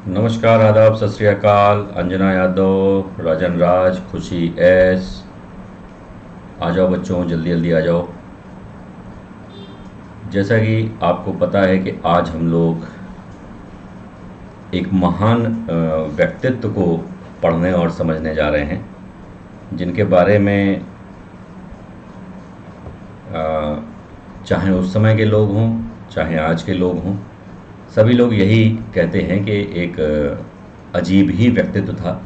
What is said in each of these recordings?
नमस्कार, आदाब, सत श्री अकाल। अंजना यादव, राजन राज, खुशी एस। आ जाओ बच्चों, जल्दी जल्दी आ जाओ। जैसा कि आपको पता है कि आज हम लोग एक महान व्यक्तित्व को पढ़ने और समझने जा रहे हैं, जिनके बारे में चाहे उस समय के लोग हों, चाहे आज के लोग हों, सभी लोग यही कहते हैं कि एक अजीब ही व्यक्तित्व था।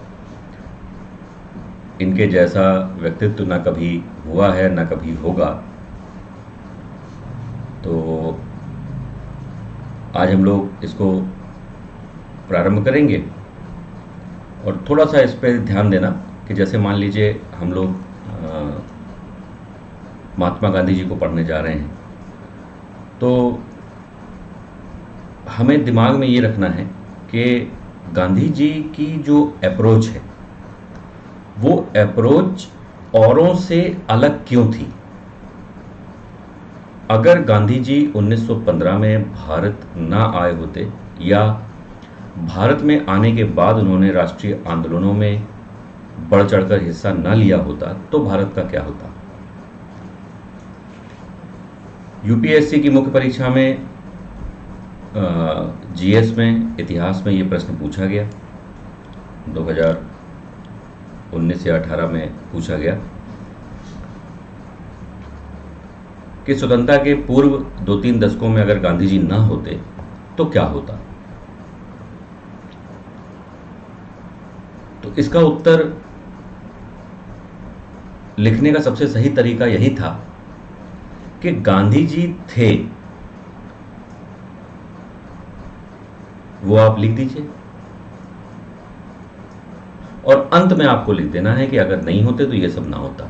इनके जैसा व्यक्तित्व ना कभी हुआ है ना कभी होगा। तो आज हम लोग इसको प्रारंभ करेंगे और थोड़ा सा इस पर ध्यान देना कि जैसे मान लीजिए हम लोग महात्मा गांधी जी को पढ़ने जा रहे हैं, तो हमें दिमाग में ये रखना है कि गांधी जी की जो अप्रोच है वो अप्रोच औरों से अलग क्यों थी। अगर गांधी जी 1915 में भारत ना आए होते या भारत में आने के बाद उन्होंने राष्ट्रीय आंदोलनों में बढ़ चढ़कर हिस्सा न लिया होता तो भारत का क्या होता। यूपीएससी की मुख्य परीक्षा में जीएस में, इतिहास में ये प्रश्न पूछा गया। 2019 या 18 में पूछा गया कि स्वतंत्रता के पूर्व 2-3 दशकों में अगर गांधी जी ना होते तो क्या होता। तो इसका उत्तर लिखने का सबसे सही तरीका यही था कि गांधी जी थे, वो आप लिख दीजिए और अंत में आपको लिख देना है कि अगर नहीं होते तो ये सब ना होता।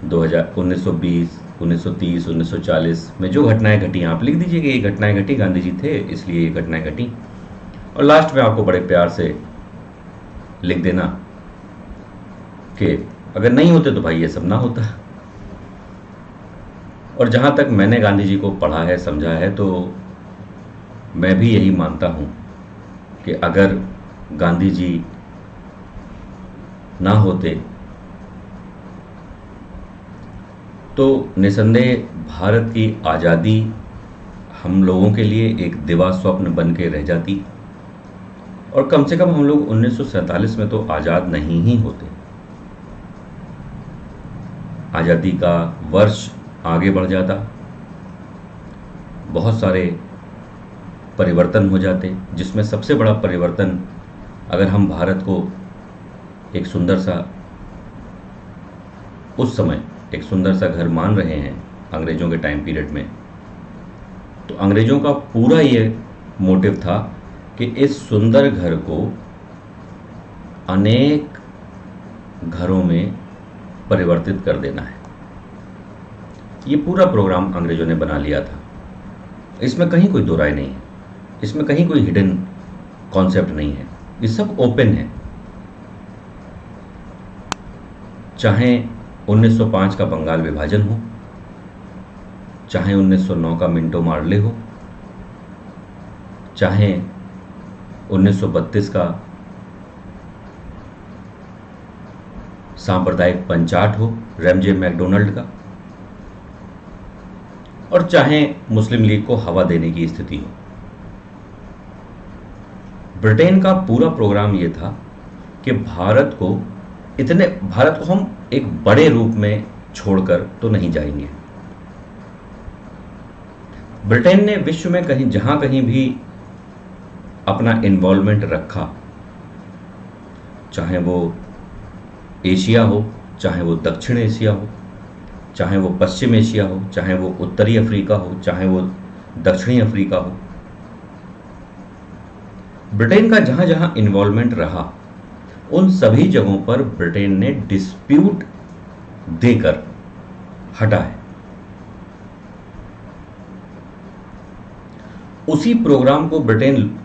1920, 1930, 1940 में जो घटनाएं घटी आप लिख दीजिए कि ये घटनाएं घटी, गांधी जी थे इसलिए ये घटनाएं घटी, और लास्ट में आपको बड़े प्यार से लिख देना कि अगर नहीं होते तो भाई ये सब ना होता। और जहाँ तक मैंने गांधी जी को पढ़ा है, समझा है, तो मैं भी यही मानता हूँ कि अगर गांधी जी ना होते तो निसंदेह भारत की आज़ादी हम लोगों के लिए एक दिवा स्वप्न बन के रह जाती, और कम से कम हम लोग 1947 में तो आज़ाद नहीं ही होते। आज़ादी का वर्ष आगे बढ़ जाता, बहुत सारे परिवर्तन हो जाते, जिसमें सबसे बड़ा परिवर्तन, अगर हम भारत को एक सुंदर सा, उस समय एक सुंदर सा घर मान रहे हैं अंग्रेज़ों के टाइम पीरियड में, तो अंग्रेज़ों का पूरा ये मोटिव था कि इस सुंदर घर को अनेक घरों में परिवर्तित कर देना है। ये पूरा प्रोग्राम अंग्रेज़ों ने बना लिया था। इसमें कहीं कोई दो राय नहीं है, इसमें कहीं कोई हिडन कॉन्सेप्ट नहीं है, ये सब ओपन है। चाहे 1905 का बंगाल विभाजन हो, चाहे 1909 का मिंटो मार्ले हो, चाहे 1932 का सांप्रदायिक पंचाट हो रैमजे मैकडोनल्ड का, और चाहे मुस्लिम लीग को हवा देने की स्थिति हो। ब्रिटेन का पूरा प्रोग्राम यह था कि भारत को हम एक बड़े रूप में छोड़कर तो नहीं जाएंगे। ब्रिटेन ने विश्व में कहीं जहां कहीं भी अपना इन्वॉल्वमेंट रखा, चाहे वो एशिया हो, चाहे वो दक्षिण एशिया हो, चाहे वो पश्चिम एशिया हो, चाहे वो उत्तरी अफ्रीका हो, चाहे वो दक्षिणी अफ्रीका हो, ब्रिटेन का जहां जहां इन्वॉल्वमेंट रहा उन सभी जगहों पर ब्रिटेन ने डिस्प्यूट देकर हटा है। उसी प्रोग्राम को ब्रिटेन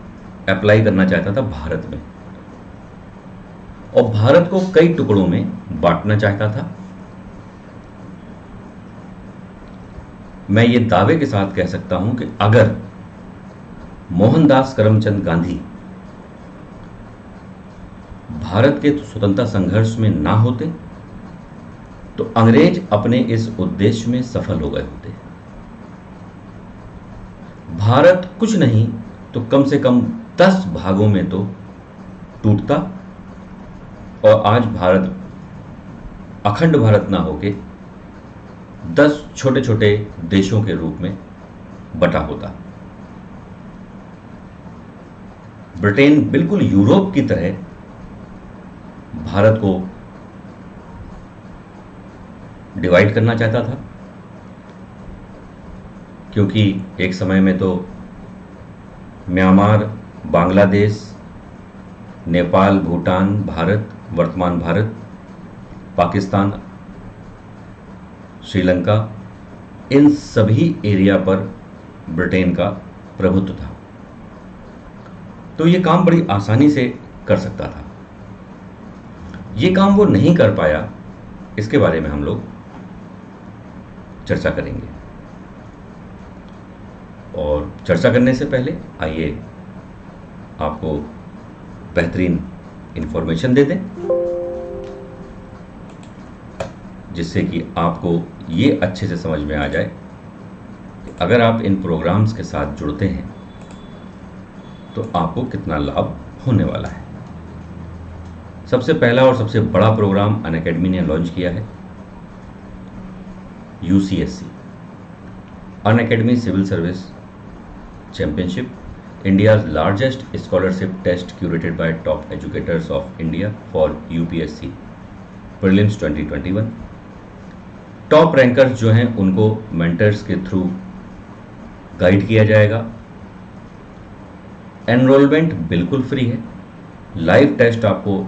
अप्लाई करना चाहता था भारत में, और भारत को कई टुकड़ों में बांटना चाहता था। मैं ये दावे के साथ कह सकता हूं कि अगर मोहनदास करमचंद गांधी भारत के स्वतंत्रता संघर्ष में ना होते तो अंग्रेज अपने इस उद्देश्य में सफल हो गए होते। भारत कुछ नहीं तो कम से कम 10 भागों में तो टूटता और आज भारत अखंड भारत ना होके 10 छोटे छोटे देशों के रूप में बटा होता। ब्रिटेन बिल्कुल यूरोप की तरह भारत को डिवाइड करना चाहता था, क्योंकि एक समय में तो म्यांमार, बांग्लादेश, नेपाल, भूटान, भारत, वर्तमान भारत, पाकिस्तान, श्रीलंका, इन सभी एरिया पर ब्रिटेन का प्रभुत्व था। तो ये काम बड़ी आसानी से कर सकता था। ये काम वो नहीं कर पाया, इसके बारे में हम लोग चर्चा करेंगे। और चर्चा करने से पहले आइए आपको बेहतरीन इंफॉर्मेशन दे दें, जिससे कि आपको ये अच्छे से समझ में आ जाए कि अगर आप इन प्रोग्राम्स के साथ जुड़ते हैं तो आपको कितना लाभ होने वाला है। सबसे पहला और सबसे बड़ा प्रोग्राम अनअकैडमी ने लॉन्च किया है, UPSC, Unacademy civil service championship, India's largest scholarship test curated by top educators of India for UPSC prelims 2021। Top rankers जो हैं उनको मेंटर्स के थ्रू गाइड किया जाएगा। एनरोलमेंट बिल्कुल फ्री है। लाइव टेस्ट आपको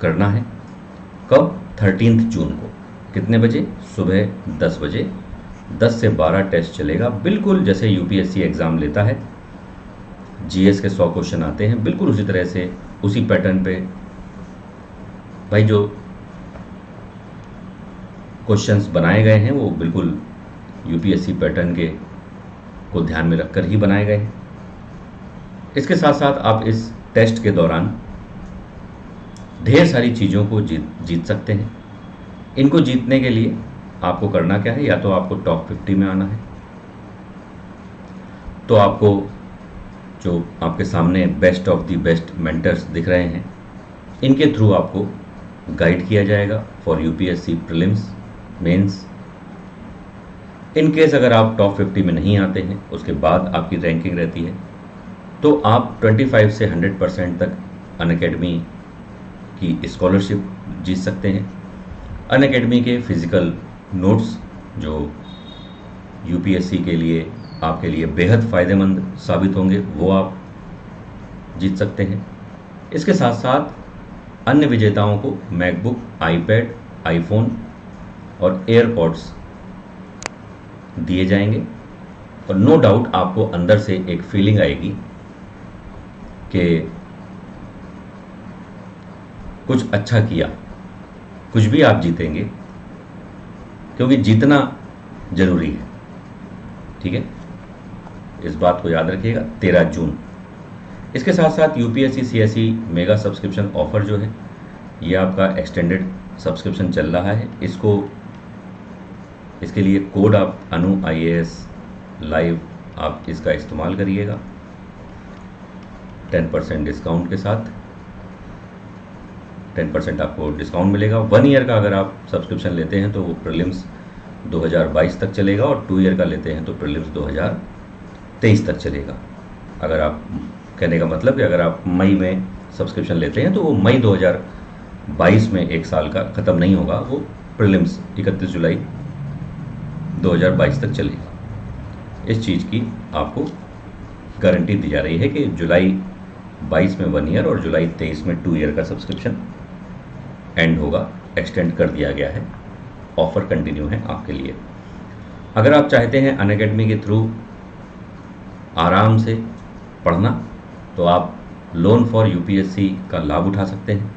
करना है। कब? 13 जून को। कितने बजे? सुबह 10 बजे। 10 से 12 टेस्ट चलेगा, बिल्कुल जैसे यूपीएससी एग्ज़ाम लेता है। जीएस के 100 क्वेश्चन आते हैं, बिल्कुल उसी तरह से, उसी पैटर्न पे। भाई जो क्वेश्चंस बनाए गए हैं वो बिल्कुल यूपीएससी पैटर्न के को ध्यान में रखकर ही बनाए गए हैं। इसके साथ साथ आप इस टेस्ट के दौरान ढेर सारी चीज़ों को जीत सकते हैं। इनको जीतने के लिए आपको करना क्या है? या तो आपको टॉप 50 में आना है, तो आपको जो आपके सामने best of the best mentors दिख रहे हैं, इनके थ्रू आपको गाइड किया जाएगा for UPSC prelims, mains. In case अगर आप टॉप 50 में नहीं आते हैं, उसके बाद आपकी रैंकिंग रहती है, तो आप 25 से 100% तक अनअकैडमी की स्कॉलरशिप जीत सकते हैं। अनअकैडमी के फिज़िकल नोट्स जो यूपीएससी के लिए आपके लिए बेहद फ़ायदेमंद साबित होंगे, वो आप जीत सकते हैं। इसके साथ साथ अन्य विजेताओं को मैकबुक, आईपैड, आईफोन और एयरपॉड्स दिए जाएंगे। और नो डाउट आपको अंदर से एक फीलिंग आएगी कि कुछ अच्छा किया, कुछ भी आप जीतेंगे, क्योंकि जीतना जरूरी है। ठीक है, इस बात को याद रखिएगा। 13 जून। इसके साथ साथ UPSC CSE mega subscription offer जो है, ये आपका एक्सटेंडेड सब्सक्रिप्शन चल रहा है। इसके लिए कोड आप अनु IAS लाइव आप इसका इस्तेमाल करिएगा 10% डिस्काउंट के साथ। 10% आपको डिस्काउंट मिलेगा। 1 ईयर का अगर आप सब्सक्रिप्शन लेते हैं तो वो प्रीलिम्स 2022 तक चलेगा, और 2 ईयर का लेते हैं तो प्रीलिम्स 2023 तक चलेगा। अगर आप, कहने का मतलब कि अगर आप मई में सब्सक्रिप्शन लेते हैं तो वो मई 2022 में 1 साल का ख़त्म नहीं होगा, वो प्रीलिम्स 31 जुलाई 2022 तक चलेगा। इस चीज़ की आपको गारंटी दी जा रही है कि जुलाई 22 में 1 ईयर और जुलाई 23 में 2 ईयर का सब्सक्रिप्शन एंड होगा, एक्सटेंड कर दिया गया है। ऑफ़र कंटिन्यू है आपके लिए। अगर आप चाहते हैं अनअकैडमी के थ्रू आराम से पढ़ना, तो आप लोन फॉर यूपीएससी का लाभ उठा सकते हैं।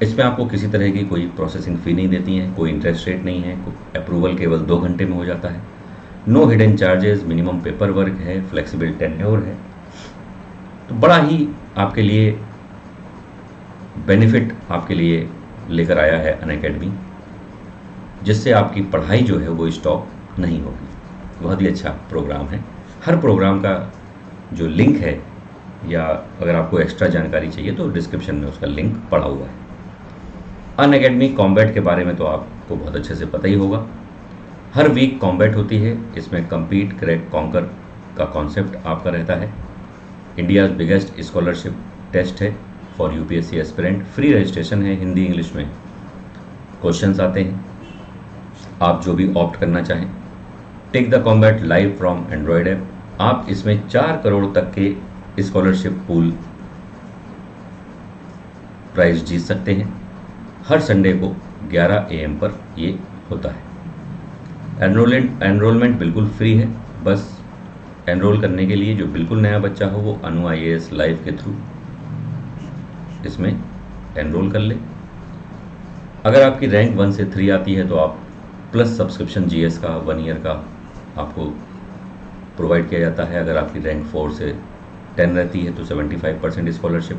इसमें आपको किसी तरह की कोई प्रोसेसिंग फ़ी नहीं देती हैं, कोई इंटरेस्ट रेट नहीं है, अप्रूवल केवल 2 घंटे में हो जाता है, no hidden charges, minimum paperwork है, फ्लेक्सिबल टेन्योर है। तो बड़ा ही आपके लिए बेनिफिट आपके लिए लेकर आया है अनअकैडमी, जिससे आपकी पढ़ाई जो है वो स्टॉप नहीं होगी। बहुत ही अच्छा प्रोग्राम है। हर प्रोग्राम का जो लिंक है, या अगर आपको एक्स्ट्रा जानकारी चाहिए तो डिस्क्रिप्शन में उसका लिंक पड़ा हुआ है। अनअकैडमी कॉम्बैट के बारे में तो आपको बहुत अच्छे से पता ही होगा। हर वीक कॉम्बैट होती है, इसमें कम्पीट क्रैक कॉन्कर का कॉन्सेप्ट आपका रहता है। इंडियाज़ बिगेस्ट स्कॉलरशिप टेस्ट है for UPSC aspirant. Free registration है, हिंदी इंग्लिश में क्वेश्चंस आते हैं, आप जो भी ऑप्ट करना चाहें। Take the combat live from Android app. आप इसमें 4 करोड़ तक के स्कॉलरशिप पूल प्राइज जीत सकते हैं। हर संडे को 11 AM पर ये होता है। एनरोलमेंट बिल्कुल फ्री है। बस एनरोल करने के लिए जो बिल्कुल नया बच्चा हो वो अनु IAS लाइव के थ्रू इसमें एनरोल कर ले। अगर आपकी रैंक 1 से 3 आती है तो आप प्लस सब्सक्रिप्शन GS का 1 ईयर का आपको प्रोवाइड किया जाता है। अगर आपकी रैंक 4 से 10 रहती है तो 75% स्कॉलरशिप,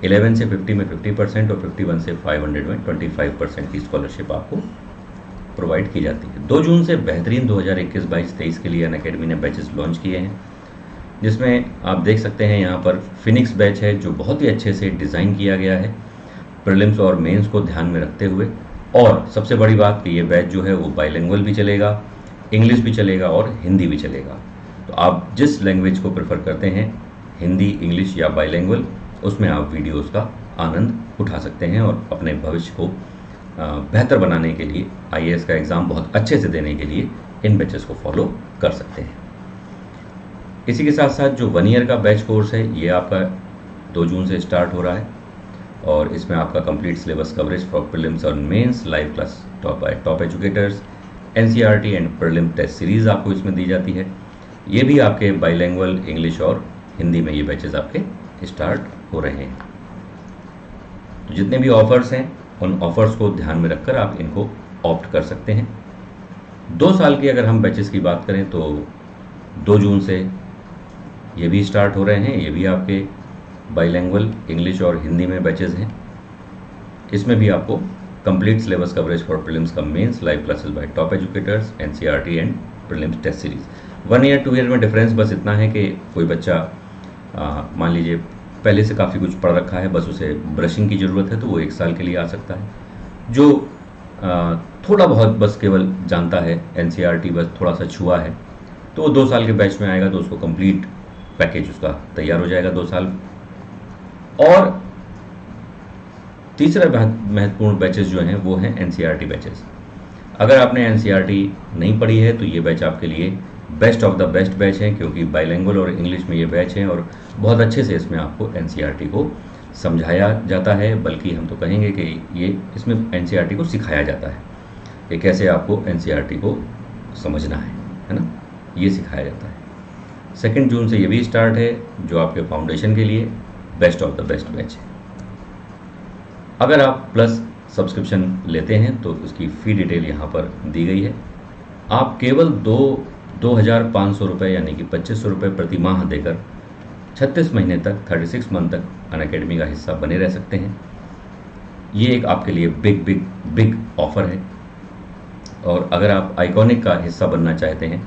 11 से 50 में 50% और 51 से 500 में 25% की स्कॉलरशिप आपको प्रोवाइड की जाती है। 2 जून से बेहतरीन 2021-22-23 के लिए अनअकैडमी ने बैचेस लॉन्च किए हैं, जिसमें आप देख सकते हैं यहाँ पर फिनिक्स बैच है जो बहुत ही अच्छे से डिज़ाइन किया गया है प्रीलिम्स और मेंस को ध्यान में रखते हुए। और सबसे बड़ी बात कि ये बैच जो है वो बाइलिंगुअल भी चलेगा, इंग्लिश भी चलेगा और हिंदी भी चलेगा। तो आप जिस लैंग्वेज को प्रेफर करते हैं, हिंदी, इंग्लिश या बाइलिंगुअल, उसमें आप वीडियोस का आनंद उठा सकते हैं और अपने भविष्य को बेहतर बनाने के लिए, IAS का एग्ज़ाम बहुत अच्छे से देने के लिए इन बैचेस को फॉलो कर सकते हैं। इसी के साथ साथ जो 1 ईयर का बैच कोर्स है ये आपका 2 जून से स्टार्ट हो रहा है और इसमें आपका complete syllabus coverage for prelims और mains, live class top educators, NCERT and prelim test series आपको इसमें दी जाती है। ये भी आपके बाइलिंगुअल इंग्लिश और हिंदी में ये बैचेस आपके स्टार्ट हो रहे हैं। तो जितने भी ऑफर्स हैं उन ऑफर्स को ध्यान में रखकर आप इनको ऑप्ट कर सकते हैं। 2 साल की अगर हम बैचेस की बात करें तो 2 जून से ये भी स्टार्ट हो रहे हैं। ये भी आपके बाइलिंगुअल इंग्लिश और हिंदी में बैचेस हैं। इसमें भी आपको complete syllabus coverage for prelims का mains, live classes by top educators, NCERT and prelims test series. 1 year 2 year में डिफरेंस बस इतना है कि कोई बच्चा मान लीजिए पहले से काफ़ी कुछ पढ़ रखा है, बस उसे ब्रशिंग की ज़रूरत है तो वो 1 साल के लिए आ सकता है। जो थोड़ा बहुत बस केवल जानता है, NCERT बस थोड़ा सा छुआ है, तो वो 2 साल के बैच में आएगा तो उसको कंप्लीट पैकेज उसका तैयार हो जाएगा 2 साल। और तीसरा महत्वपूर्ण बैचेस जो हैं वो हैं NCERT बैचेस। अगर आपने NCERT नहीं पढ़ी है तो ये बैच आपके लिए best of the best batch है, क्योंकि बाइलिंगुअल और इंग्लिश में ये बैच है और बहुत अच्छे से इसमें आपको NCERT को समझाया जाता है, बल्कि हम तो कहेंगे कि ये इसमें NCERT को सिखाया जाता है कि कैसे आपको NCERT को समझना है ना, ये सिखाया जाता है। 2 जून से ये भी स्टार्ट है जो आपके फाउंडेशन के लिए best of the best batch है। अगर आप प्लस सब्सक्रिप्शन लेते हैं तो उसकी फ़ी डिटेल यहाँ पर दी गई है। आप केवल 2,500 रुपये यानी कि 2500 रुपये प्रति माह देकर 36 महीने तक, 36 मंथ तक अनअकैडमी का हिस्सा बने रह सकते हैं। ये एक आपके लिए बिग ऑफर है। और अगर आप आइकॉनिक का हिस्सा बनना चाहते हैं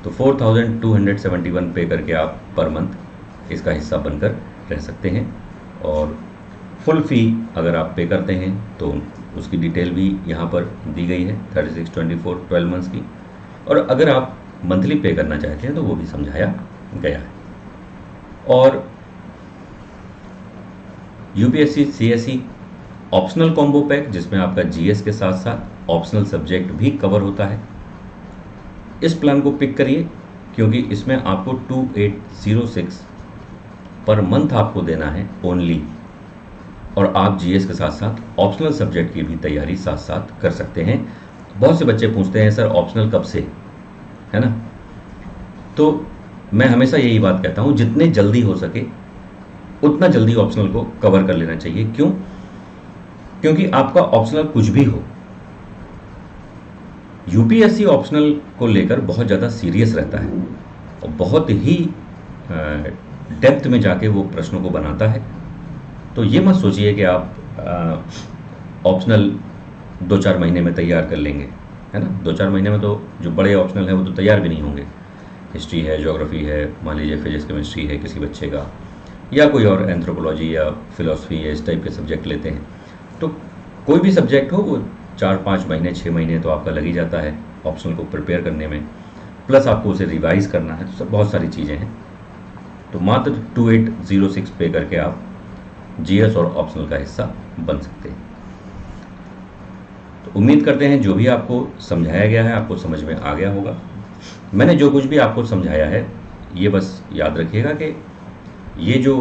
तो 4,271 पे करके आप पर मंथ इसका हिस्सा बनकर रह सकते हैं। और फुल फ़ी अगर आप पे करते हैं तो उसकी डिटेल भी यहाँ पर दी गई है, 36, 24, 12 मंथ्स की। और अगर आप मंथली पे करना चाहते हैं तो वो भी समझाया गया है। और UPSC CSE optional combo pack, जिसमें आपका GS के साथ साथ ऑप्शनल सब्जेक्ट भी कवर होता है, इस प्लान को पिक करिए, क्योंकि इसमें आपको 2806 पर मंथ आपको देना है ओनली। और आप GS के साथ साथ ऑप्शनल सब्जेक्ट की भी तैयारी साथ साथ कर सकते हैं। बहुत से बच्चे पूछते हैं सर ऑप्शनल कब से, है ना, तो मैं हमेशा यही बात कहता हूँ, जितने जल्दी हो सके उतना जल्दी ऑप्शनल को कवर कर लेना चाहिए। क्यों? क्योंकि आपका ऑप्शनल कुछ भी हो, यूपीएससी ऑप्शनल को लेकर बहुत ज़्यादा सीरियस रहता है और बहुत ही डेप्थ में जाके वो प्रश्नों को बनाता है। तो ये मत सोचिए कि आप ऑप्शनल 2-4 महीने में तैयार कर लेंगे, है ना। 2-4 महीने में तो जो बड़े ऑप्शनल हैं वो तो तैयार भी नहीं होंगे। हिस्ट्री है, ज्योग्राफी है, मान लीजिए फिजिक्स केमिस्ट्री है किसी बच्चे का, या कोई और एंथ्रोपोलॉजी या फिलॉसफी या इस टाइप के सब्जेक्ट लेते हैं, तो कोई भी सब्जेक्ट हो वो 4-5 महीने 6 महीने तो आपका लग ही जाता है ऑप्शनल को प्रिपेयर करने में, प्लस आपको उसे रिवाइज करना है, तो सब बहुत सारी चीज़ें हैं। तो मात्र 2806 पे करके आप जीएस और ऑप्शनल का हिस्सा बन सकते हैं। तो उम्मीद करते हैं जो भी आपको समझाया गया है आपको समझ में आ गया होगा। मैंने जो कुछ भी आपको समझाया है ये बस याद रखिएगा कि ये जो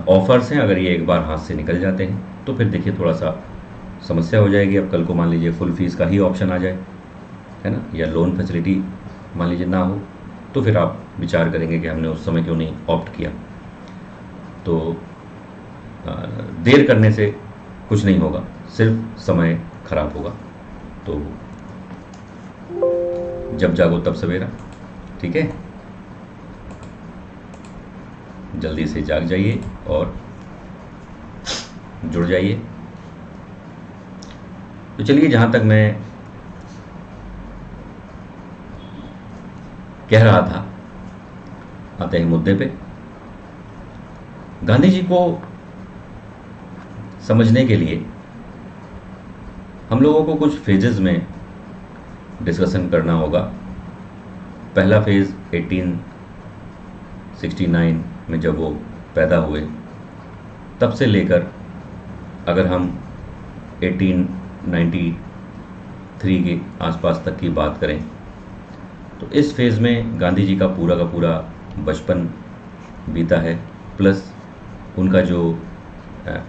ऑफर्स हैं, अगर ये एक बार हाथ से निकल जाते हैं तो फिर देखिए थोड़ा सा समस्या हो जाएगी। अब कल को मान लीजिए फुल फीस का ही ऑप्शन आ जाए, है ना, या लोन फैसिलिटी मान लीजिए ना हो, तो फिर आप विचार करेंगे कि हमने उस समय क्यों नहीं ऑप्ट किया। तो देर करने से कुछ नहीं होगा, सिर्फ समय खराब होगा। तो जब जागो तब सवेरा, ठीक है, जल्दी से जाग जाइए और जुड़ जाइए। तो चलिए, जहाँ तक मैं कह रहा था, आते हैं मुद्दे पे। गांधी जी को समझने के लिए हम लोगों को कुछ फेजेस में डिस्कशन करना होगा। पहला फेज़ 1869 में जब वो पैदा हुए तब से लेकर अगर हम 1893 के आसपास तक की बात करें तो इस फेज़ में गांधी जी का पूरा बचपन बीता है, प्लस उनका जो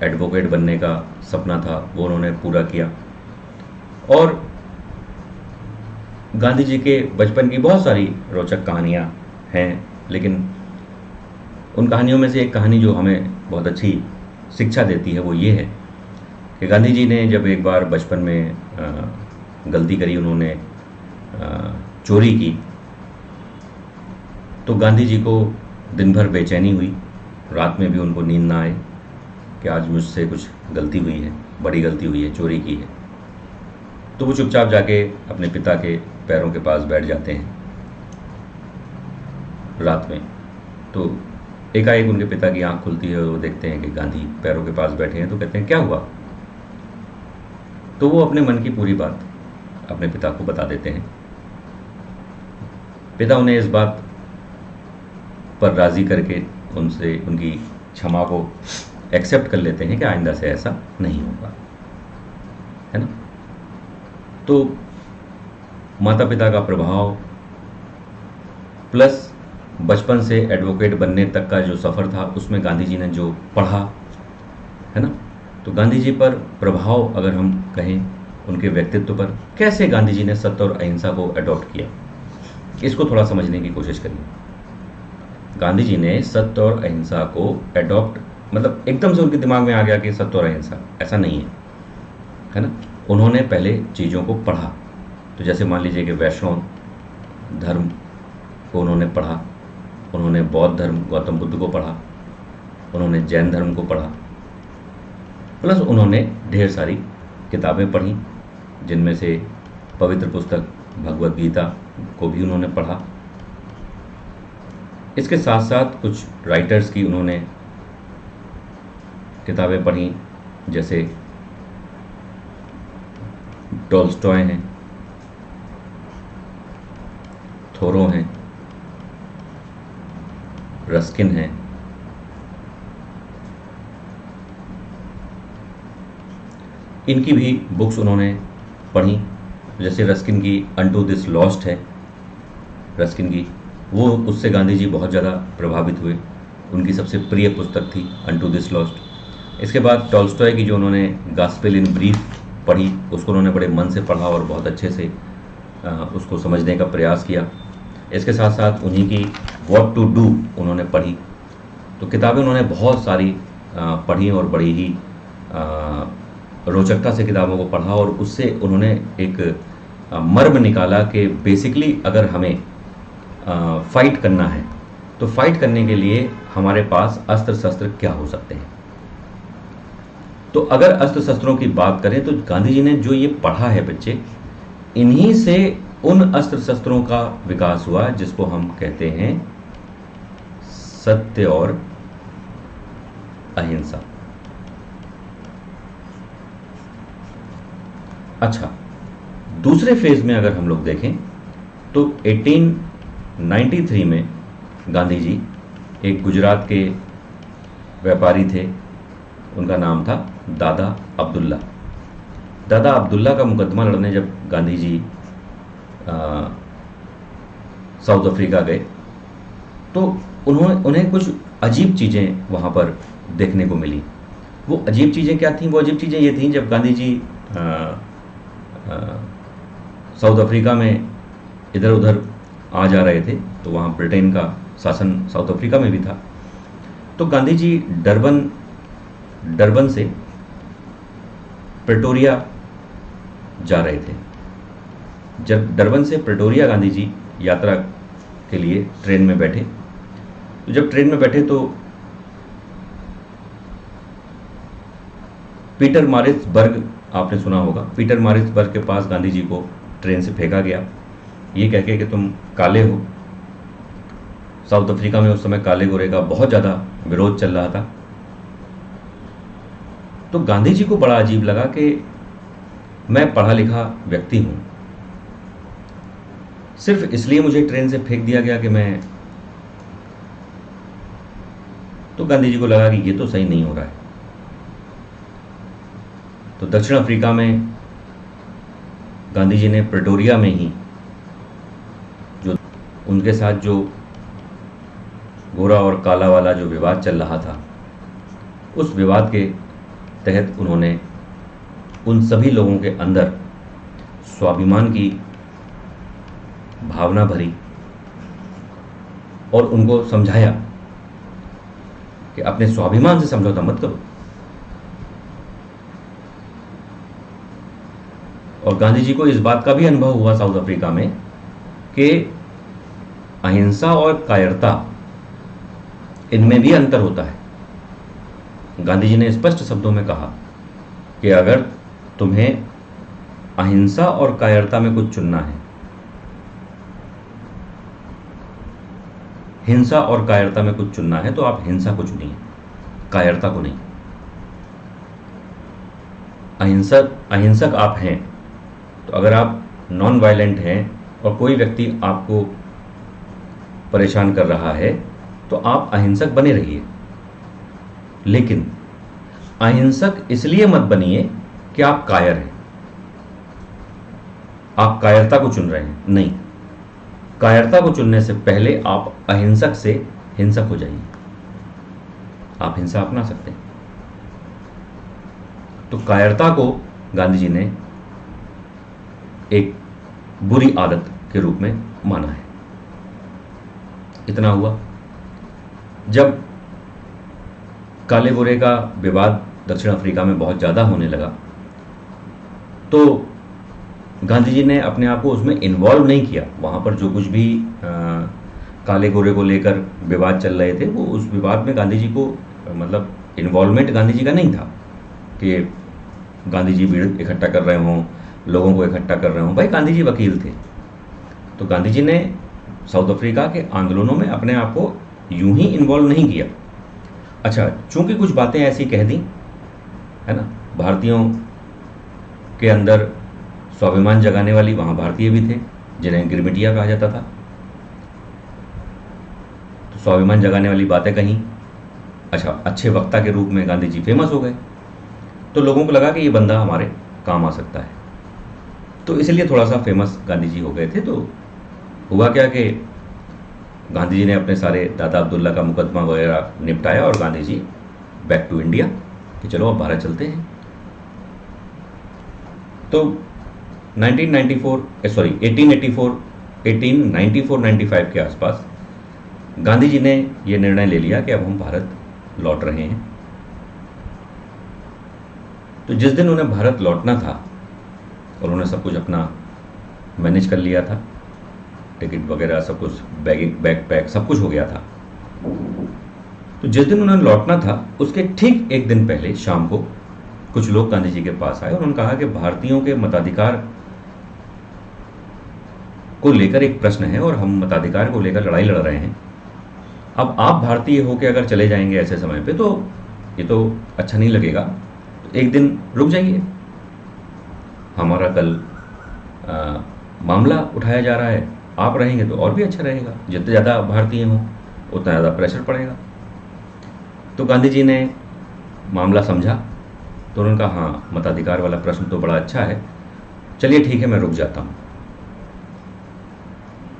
एडवोकेट बनने का सपना था वो उन्होंने पूरा किया। और गांधी जी के बचपन की बहुत सारी रोचक कहानियाँ हैं, लेकिन उन कहानियों में से एक कहानी जो हमें बहुत अच्छी शिक्षा देती है वो ये है कि गांधी जी ने जब एक बार बचपन में गलती करी, उन्होंने चोरी की, तो गांधी जी को दिन भर बेचैनी हुई, रात में भी उनको नींद ना आए कि आज मुझसे कुछ गलती हुई है, बड़ी गलती हुई है, चोरी की है। तो वो चुपचाप जाके अपने पिता के पैरों के पास बैठ जाते हैं रात में। तो एकाएक उनके पिता की आंख खुलती है और वो देखते हैं कि गांधी पैरों के पास बैठे हैं। तो कहते हैं क्या हुआ? तो वो अपने मन की पूरी बात अपने पिता को बता देते हैं। पिता उन्हें इस बात पर राज़ी करके उनसे उनकी क्षमा को एक्सेप्ट कर लेते हैं कि आइंदा से ऐसा नहीं होगा, है ना। तो माता पिता का प्रभाव प्लस बचपन से एडवोकेट बनने तक का जो सफ़र था उसमें गांधी जी ने जो पढ़ा, है ना, तो गांधी जी पर प्रभाव अगर हम कहें उनके व्यक्तित्व पर, कैसे गांधी जी ने सत्य और अहिंसा को अडॉप्ट किया, इसको थोड़ा समझने की कोशिश करिए। गांधी जी ने सत्य और अहिंसा को अडॉप्ट, मतलब एकदम से उनके दिमाग में आ गया कि सत्य और अहिंसा, ऐसा नहीं है ना। उन्होंने पहले चीज़ों को पढ़ा। तो जैसे मान लीजिए कि वैष्णव धर्म को उन्होंने पढ़ा, उन्होंने बौद्ध धर्म गौतम बुद्ध को पढ़ा, उन्होंने जैन धर्म को पढ़ा, प्लस उन्होंने ढेर सारी किताबें पढ़ी, जिनमें से पवित्र पुस्तक भगवद गीता को भी उन्होंने पढ़ा। इसके साथ साथ कुछ राइटर्स की उन्होंने किताबें पढ़ी, जैसे टॉल्स्टॉय हैं, थोरो हैं, रस्किन हैं, इनकी भी बुक्स उन्होंने पढ़ी। जैसे रस्किन की अनटू दिस लॉस्ट है, रस्किन की, वो उससे गांधी जी बहुत ज़्यादा प्रभावित हुए। उनकी सबसे प्रिय पुस्तक थी अनटू दिस लॉस्ट। इसके बाद टॉल्स्टॉय की जो उन्होंने गॉस्पेल इन ब्रीफ पढ़ी, उसको उन्होंने बड़े मन से पढ़ा और बहुत अच्छे से उसको समझने का प्रयास किया। इसके साथ साथ उन्हीं की व्हाट टू डू उन्होंने पढ़ी। तो किताबें उन्होंने बहुत सारी पढ़ी और बड़ी ही रोचकता से किताबों को पढ़ा और उससे उन्होंने एक मर्म निकाला कि बेसिकली अगर हमें फाइट करना है तो फाइट करने के लिए हमारे पास अस्त्र शस्त्र क्या हो सकते हैं। तो अगर अस्त्र शस्त्रों की बात करें तो गांधी जी ने जो ये पढ़ा है बच्चे, इन्हीं से उन अस्त्र शस्त्रों का विकास हुआ जिसको हम कहते हैं सत्य और अहिंसा। अच्छा, दूसरे फेज में अगर हम लोग देखें तो 1893 में गांधी जी एक गुजरात के व्यापारी थे, उनका नाम था दादा अब्दुल्ला। दादा अब्दुल्ला का मुकदमा लड़ने जब गांधी जी साउथ अफ्रीका गए तो उन्हें कुछ अजीब चीज़ें वहाँ पर देखने को मिली। वो अजीब चीज़ें क्या थीं? वो अजीब चीज़ें ये थीं, जब गांधी जी साउथ अफ्रीका में इधर उधर आ जा रहे थे तो वहाँ ब्रिटेन का शासन साउथ अफ्रीका में भी था। तो गांधी जी डरबन से प्रेटोरिया जा रहे थे। जब डरबन से प्रेटोरिया गांधी जी यात्रा के लिए ट्रेन में बैठे, तो जब ट्रेन में बैठे तो पीटर मारिट्सबर्ग, आपने सुना होगा, पीटर मारिट्सबर्ग के पास गांधी जी को ट्रेन से फेंका गया, ये कह के कि तुम काले हो। साउथ अफ्रीका में उस समय काले गोरे का बहुत ज़्यादा विरोध चल रहा था। तो गांधी जी को बड़ा अजीब लगा कि मैं पढ़ा लिखा व्यक्ति हूँ, सिर्फ इसलिए मुझे ट्रेन से फेंक दिया गया कि मैं, तो गांधी जी को लगा कि ये तो सही नहीं हो रहा है। तो दक्षिण अफ्रीका में गांधी जी ने प्रेटोरिया में ही जो उनके साथ जो गोरा और काला वाला जो विवाद चल रहा था, उस विवाद के तहत उन्होंने उन सभी लोगों के अंदर स्वाभिमान की भावना भरी और उनको समझाया कि अपने स्वाभिमान से समझौता मत करो। और गांधी जी को इस बात का भी अनुभव हुआ साउथ अफ्रीका में कि अहिंसा और कायरता, इनमें भी अंतर होता है। गांधी जी ने स्पष्ट शब्दों में कहा कि अगर तुम्हें अहिंसा और कायरता में कुछ चुनना है, हिंसा और कायरता में कुछ चुनना है, तो आप हिंसा को चुनिए, कायरता को नहीं। अहिंसक आप हैं तो अगर आप नॉन वायलेंट हैं और कोई व्यक्ति आपको परेशान कर रहा है तो आप अहिंसक बने रहिए, लेकिन अहिंसक इसलिए मत बनिए कि आप कायर हैं, आप कायरता को चुन रहे हैं। नहीं, कायरता को चुनने से पहले आप अहिंसक से हिंसक हो जाइए, आप हिंसा अपना सकते हैं। तो कायरता को गांधी जी ने एक बुरी आदत के रूप में माना है। इतना हुआ, जब काले गोरे का विवाद दक्षिण अफ्रीका में बहुत ज़्यादा होने लगा तो गांधी जी ने अपने आप को उसमें इन्वॉल्व नहीं किया। वहाँ पर जो कुछ भी काले गोरे को लेकर विवाद चल रहे थे, वो उस विवाद में गांधी जी को मतलब इन्वॉल्वमेंट गांधी जी का नहीं था कि गांधी जी भीड़ इकट्ठा कर रहे हों, लोगों को इकट्ठा कर रहे हों। भाई गांधी जी वकील थे, तो गांधी जी ने साउथ अफ्रीका के आंदोलनों में अपने आप को यूं ही इन्वॉल्व नहीं किया। अच्छा, चूंकि कुछ बातें ऐसी कह दी है ना, भारतीयों के अंदर स्वाभिमान जगाने वाली, वहाँ भारतीय भी थे जिन्हें गिरमिटिया कहा जाता था, तो स्वाभिमान जगाने वाली बातें कहीं। अच्छा, अच्छे वक्ता के रूप में गांधी जी फेमस हो गए, तो लोगों को लगा कि ये बंदा हमारे काम आ सकता है, तो इसलिए थोड़ा सा फेमस गांधी जी हो गए थे। तो हुआ क्या कि गांधी जी ने अपने सारे दादा अब्दुल्ला का मुकदमा वगैरह निपटाया और Gandhi ji back to India कि चलो अब भारत चलते हैं। तो 1894-95 के आसपास गांधी जी ने ये निर्णय ले लिया कि अब हम भारत लौट रहे हैं। तो जिस दिन उन्हें भारत लौटना था और उन्होंने सब कुछ अपना मैनेज कर लिया था, टिकट वगैरह सब कुछ, बैग पैक सब कुछ हो गया था, तो जिस दिन उन्हें लौटना था उसके ठीक एक दिन पहले शाम को कुछ लोग गांधी जी के पास आए और उन्होंने कहा कि भारतीयों के मताधिकार को लेकर एक प्रश्न है और हम मताधिकार को लेकर लड़ाई लड़ रहे हैं। अब आप भारतीय होकर अगर चले जाएंगे ऐसे समय पे तो ये तो अच्छा नहीं लगेगा, तो एक दिन रुक जाइए, हमारा कल मामला उठाया जा रहा है, आप रहेंगे तो और भी अच्छा रहेगा, जितने ज़्यादा भारतीय हों उतना ज़्यादा प्रेशर पड़ेगा। तो गांधी जी ने मामला समझा तो उन्होंने कहा हाँ, मताधिकार वाला प्रश्न तो बड़ा अच्छा है, चलिए ठीक है मैं रुक जाता हूँ।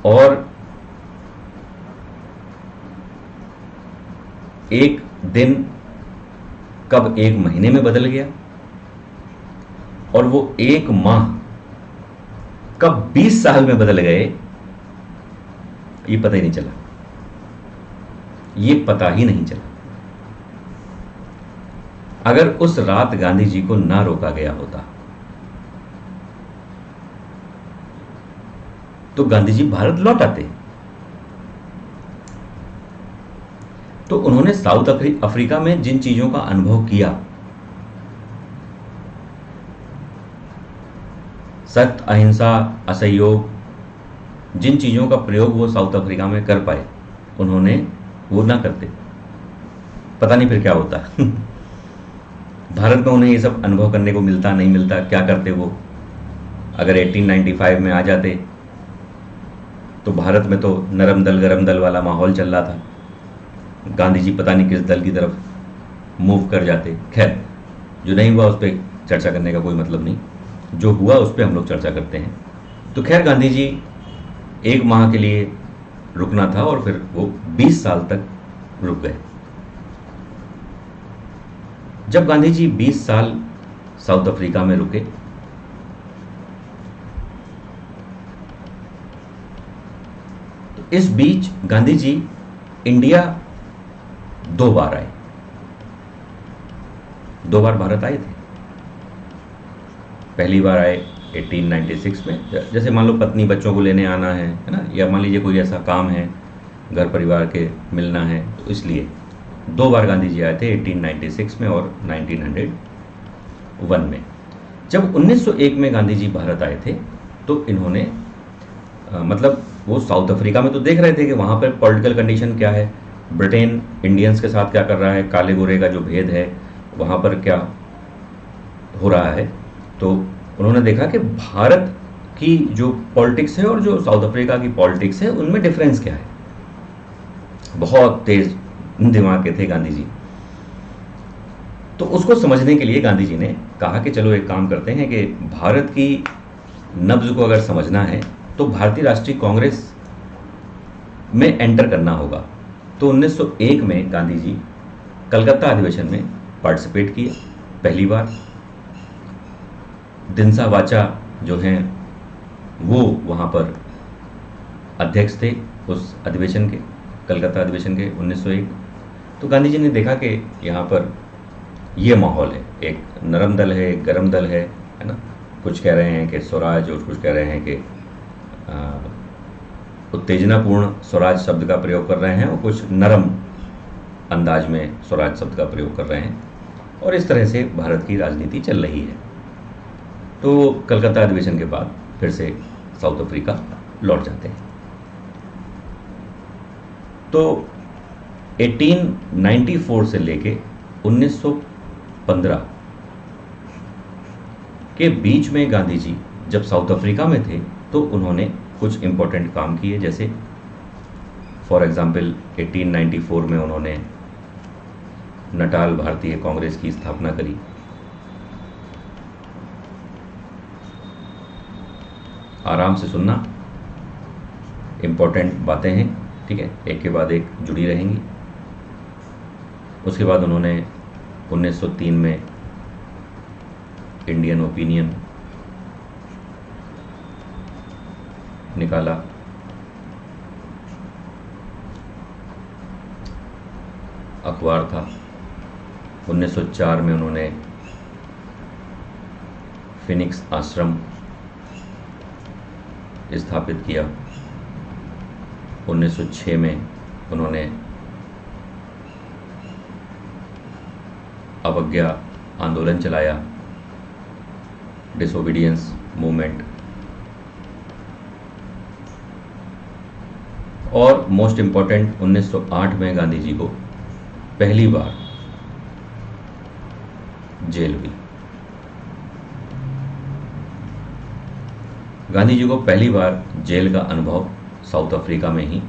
और एक दिन कब एक महीने में बदल गया और वो एक माह कब 20 साल में बदल गए, ये पता ही नहीं चला, ये पता ही नहीं चला। अगर उस रात गांधी जी को ना रोका गया होता तो गांधी जी भारत लौट आते। तो उन्होंने साउथ अफ्रीका में जिन चीजों का अनुभव किया, सत्य, अहिंसा, असहयोग, जिन चीजों का प्रयोग वो साउथ अफ्रीका में कर पाए, उन्होंने वो ना करते, पता नहीं फिर क्या होता। भारत में उन्हें ये सब अनुभव करने को मिलता नहीं मिलता, क्या करते वो। अगर 1895 में आ जाते तो भारत में तो नरम दल गरम दल वाला माहौल चल रहा था, गांधी जी पता नहीं किस दल की तरफ मूव कर जाते। खैर, जो नहीं हुआ उस पर चर्चा करने का कोई मतलब नहीं, जो हुआ उस पर हम लोग चर्चा करते हैं। तो खैर, गांधी जी एक माह के लिए रुकना था और फिर वो 20 साल तक रुक गए। जब गांधी जी 20 साल साउथ अफ्रीका में रुके तो इस बीच गांधी जी इंडिया 2 बार आए, 2 बार भारत आए थे। पहली बार आए 1896 में, जैसे मान लो पत्नी बच्चों को लेने आना है ना, या मान लीजिए कोई ऐसा काम है, घर परिवार के मिलना है, तो इसलिए 2 बार गांधी जी आए थे, 1896 में और 1901 में। जब 1901 में गांधी जी भारत आए थे तो इन्होंने मतलब वो साउथ अफ्रीका में तो देख रहे थे कि वहाँ पर पॉलिटिकल कंडीशन क्या है, ब्रिटेन इंडियंस के साथ क्या कर रहा है, काले गोरे का जो भेद है वहाँ पर क्या हो रहा है। तो उन्होंने देखा कि भारत की जो पॉलिटिक्स है और जो साउथ अफ्रीका की पॉलिटिक्स है उनमें डिफरेंस क्या है। बहुत तेज दिमाग के थे गांधी जी। तो उसको समझने के लिए गांधी जी ने कहा कि चलो एक काम करते हैं कि भारत की नब्ज को अगर समझना है तो भारतीय राष्ट्रीय कांग्रेस में एंटर करना होगा। तो 1901 में गांधी जी कलकत्ता अधिवेशन में पार्टिसिपेट किए पहली बार। दिनसा वाचा जो हैं वो वहाँ पर अध्यक्ष थे उस अधिवेशन के, कलकत्ता अधिवेशन के 1901। तो गांधी जी ने देखा कि यहाँ पर ये माहौल है, एक नरम दल है, एक गरम दल है ना। कुछ कह रहे हैं कि स्वराज और कुछ कह रहे हैं कि उत्तेजनापूर्ण स्वराज शब्द का प्रयोग कर रहे हैं और कुछ नरम अंदाज में स्वराज शब्द का प्रयोग कर रहे हैं, और इस तरह से भारत की राजनीति चल रही है। तो कलकत्ता अधिवेशन के बाद फिर से साउथ अफ्रीका लौट जाते हैं। तो 1894 से लेके 1915 के बीच में गांधी जी जब साउथ अफ्रीका में थे तो उन्होंने कुछ इम्पोर्टेंट काम किए, जैसे फॉर एग्जांपल 1894 में उन्होंने नटाल भारतीय कांग्रेस की स्थापना करी। आराम से सुनना, इम्पोर्टेंट बातें हैं, ठीक है, एक के बाद एक जुड़ी रहेंगी। उसके बाद उन्होंने 1903 में इंडियन ओपिनियन निकाला। अखबार था। 1904 में उन्होंने फिनिक्स आश्रम स्थापित किया। 1906 में उन्होंने अवज्ञा आंदोलन चलाया, डिसोबीडियंस मूवमेंट। और मोस्ट इम्पॉर्टेंट 1908 में गांधी जी को पहली बार जेल हुई। गांधी जी को पहली बार जेल का अनुभव साउथ अफ्रीका में ही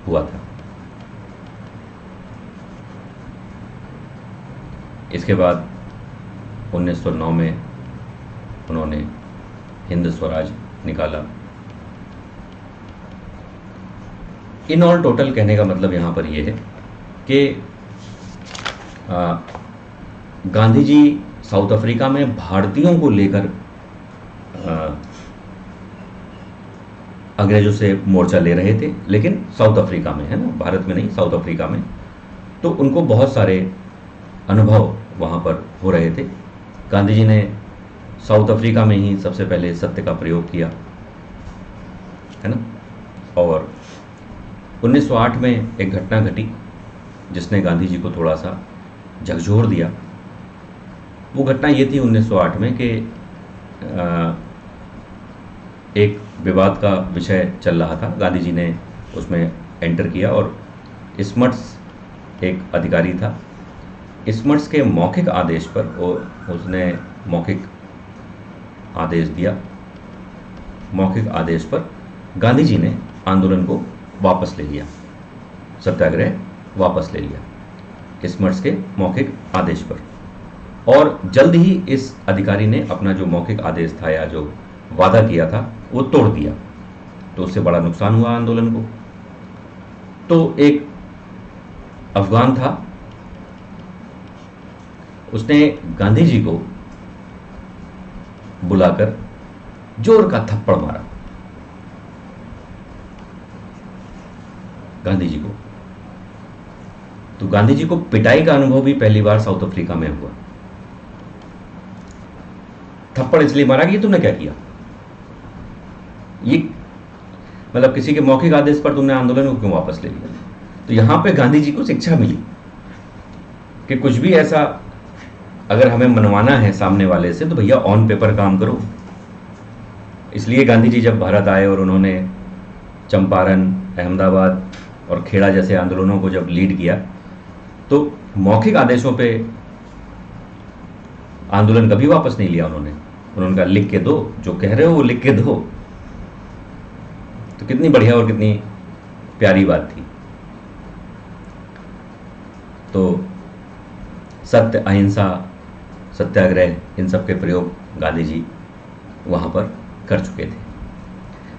हुआ था। इसके बाद 1909 में उन्होंने हिंद स्वराज निकाला। इन ऑल टोटल कहने का मतलब यहाँ पर यह है कि गांधी जी साउथ अफ्रीका में भारतीयों को लेकर अंग्रेजों से मोर्चा ले रहे थे, लेकिन साउथ अफ्रीका में, है ना, भारत में नहीं, साउथ अफ्रीका में। तो उनको बहुत सारे अनुभव वहाँ पर हो रहे थे। गांधी जी ने साउथ अफ्रीका में ही सबसे पहले सत्य का प्रयोग किया, है ना। और 1908 में एक घटना घटी जिसने गांधी जी को थोड़ा सा झकझोर दिया। वो घटना ये थी 1908 में कि एक विवाद का विषय चल रहा था। गांधी जी ने उसमें एंटर किया और स्मट्स एक अधिकारी था। स्मट्स के मौखिक आदेश पर उसने मौखिक आदेश दिया। मौखिक आदेश पर गांधी जी ने आंदोलन को वापस ले लिया, सत्याग्रह वापस ले लिया स्मट्स के मौखिक आदेश पर। और जल्द ही इस अधिकारी ने अपना जो मौखिक आदेश था या जो वादा किया था वो तोड़ दिया। तो उससे बड़ा नुकसान हुआ आंदोलन को। तो एक अफगान था, उसने गांधी जी को बुलाकर जोर का थप्पड़ मारा गांधी जी को। तो गांधी जी को पिटाई का अनुभव भी पहली बार साउथ अफ्रीका में हुआ। थप्पड़ इसलिए मारा कि तुमने क्या किया, ये मतलब किसी के मौखिक आदेश पर तुमने आंदोलन को क्यों वापस ले लिया। तो यहां पे गांधी जी को शिक्षा मिली कि कुछ भी ऐसा अगर हमें मनवाना है सामने वाले से तो भैया ऑन पेपर काम करो। इसलिए गांधी जी जब भारत आए और उन्होंने चंपारण, अहमदाबाद और खेड़ा जैसे आंदोलनों को जब लीड किया तो मौखिक आदेशों पे आंदोलन कभी वापस नहीं लिया उन्होंने कहा लिख के दो, जो कह रहे हो वो लिख के दो। तो कितनी बढ़िया और कितनी प्यारी बात थी। तो सत्य, अहिंसा, सत्याग्रह, इन सब के प्रयोग गांधी जी वहाँ पर कर चुके थे।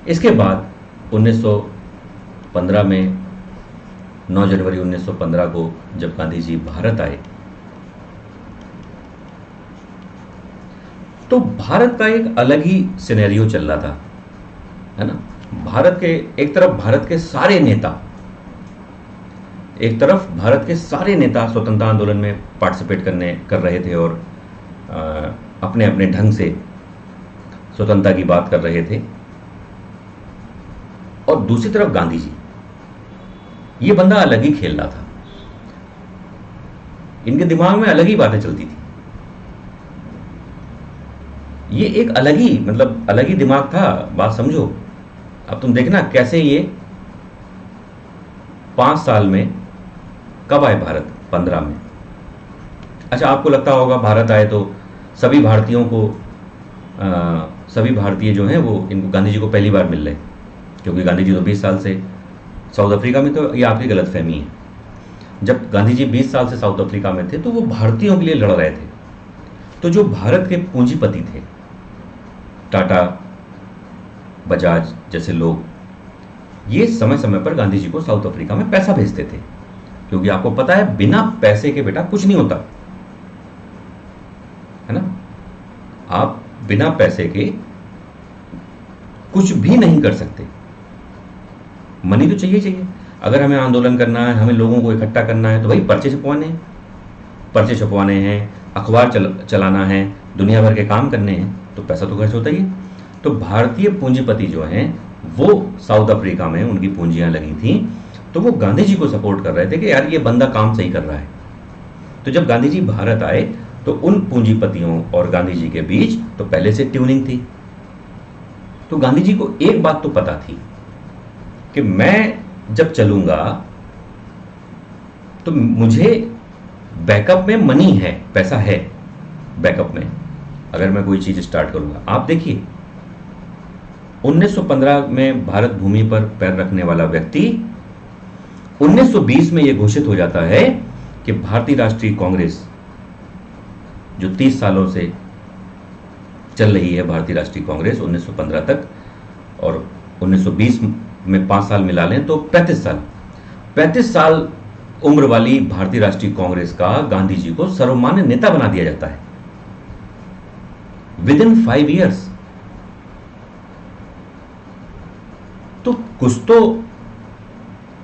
इसके बाद 1915 में 9 जनवरी 1915 को जब गांधी जी भारत आए तो भारत का एक अलग ही सिनेरियो चल रहा था, है ना। भारत के एक तरफ भारत के सारे नेता स्वतंत्रता आंदोलन में पार्टिसिपेट कर रहे थे और अपने अपने ढंग से स्वतंत्रता की बात कर रहे थे। और दूसरी तरफ गांधी जी, ये बंदा अलग ही खेल रहा था। इनके दिमाग में अलग ही बातें चलती थी। ये एक अलग ही दिमाग था, बात समझो। अब तुम देखना कैसे ये 5 साल में कब आए भारत, 15 में। अच्छा, आपको लगता होगा भारत आए तो सभी भारतीयों को सभी भारतीय जो हैं वो इनको गांधी जी को पहली बार मिल रहे, क्योंकि गांधी जी तो 20 साल से साउथ अफ्रीका में। तो ये आपकी गलतफहमी है। जब गांधी जी 20 साल से साउथ अफ्रीका में थे तो वो भारतीयों के लिए लड़ रहे थे। तो जो भारत के पूंजीपति थे, टाटा, बजाज जैसे लोग, ये समय समय पर गांधी जी को साउथ अफ्रीका में पैसा भेजते थे, क्योंकि आपको पता है बिना पैसे के बेटा कुछ नहीं होता, है ना। आप बिना पैसे के कुछ भी नहीं कर सकते। मनी तो चाहिए। अगर हमें आंदोलन करना है, हमें लोगों को इकट्ठा करना है, तो भाई पर्चे छपवाने हैं, अखबार चलाना है, दुनिया भर के काम करने हैं तो पैसा तो खर्च होता ही है। तो भारतीय पूंजीपति जो हैं वो साउथ अफ्रीका में उनकी पूंजियां लगी थी, तो वो गांधी जी को सपोर्ट कर रहे थे कि यार ये बंदा काम सही कर रहा है। तो जब गांधी जी भारत आए तो उन पूंजीपतियों और गांधी जी के बीच तो पहले से ट्यूनिंग थी। तो गांधी जी को एक बात तो पता थी कि मैं जब चलूंगा तो मुझे बैकअप में मनी है, पैसा है बैकअप में, अगर मैं कोई चीज स्टार्ट करूंगा। आप देखिए 1915 में भारत भूमि पर पैर रखने वाला व्यक्ति 1920 में यह घोषित हो जाता है कि भारतीय राष्ट्रीय कांग्रेस जो 30 सालों से चल रही है, भारतीय राष्ट्रीय कांग्रेस 1915 तक, और 1920 में 5 साल मिला लें तो 35 साल उम्र वाली भारतीय राष्ट्रीय कांग्रेस का गांधी जी को सर्वमान्य नेता बना दिया जाता है विद इन 5 ईयर्स। तो कुछ तो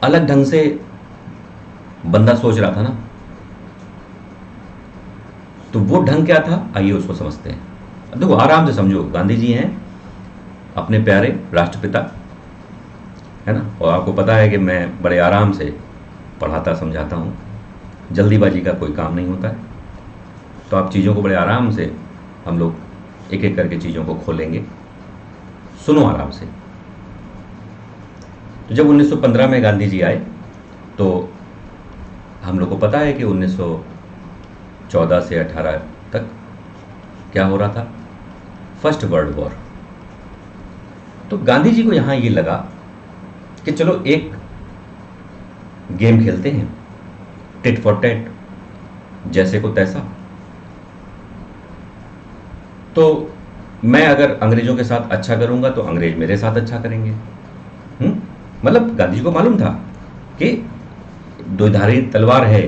अलग ढंग से बंदा सोच रहा था ना। तो वो ढंग क्या था, आइए उसको समझते हैं। देखो आराम से समझो, गांधी जी हैं अपने प्यारे राष्ट्रपिता, है ना, और आपको पता है कि मैं बड़े आराम से पढ़ाता समझाता हूँ, जल्दीबाजी का कोई काम नहीं होता है। तो आप चीज़ों को बड़े आराम से, हम लोग एक एक करके चीज़ों को खोलेंगे, सुनो आराम से। तो जब 1915 में गांधी जी आए तो हम लोग को पता है कि 1914 से 18 तक क्या हो रहा था, फर्स्ट वर्ल्ड वॉर। तो गांधी जी को यहां ये लगा कि चलो एक गेम खेलते हैं, टिट फॉर टैट, जैसे को तैसा। तो मैं अगर अंग्रेजों के साथ अच्छा करूंगा तो अंग्रेज मेरे साथ अच्छा करेंगे। मतलब गांधी जी को मालूम था कि द्विधारी तलवार है,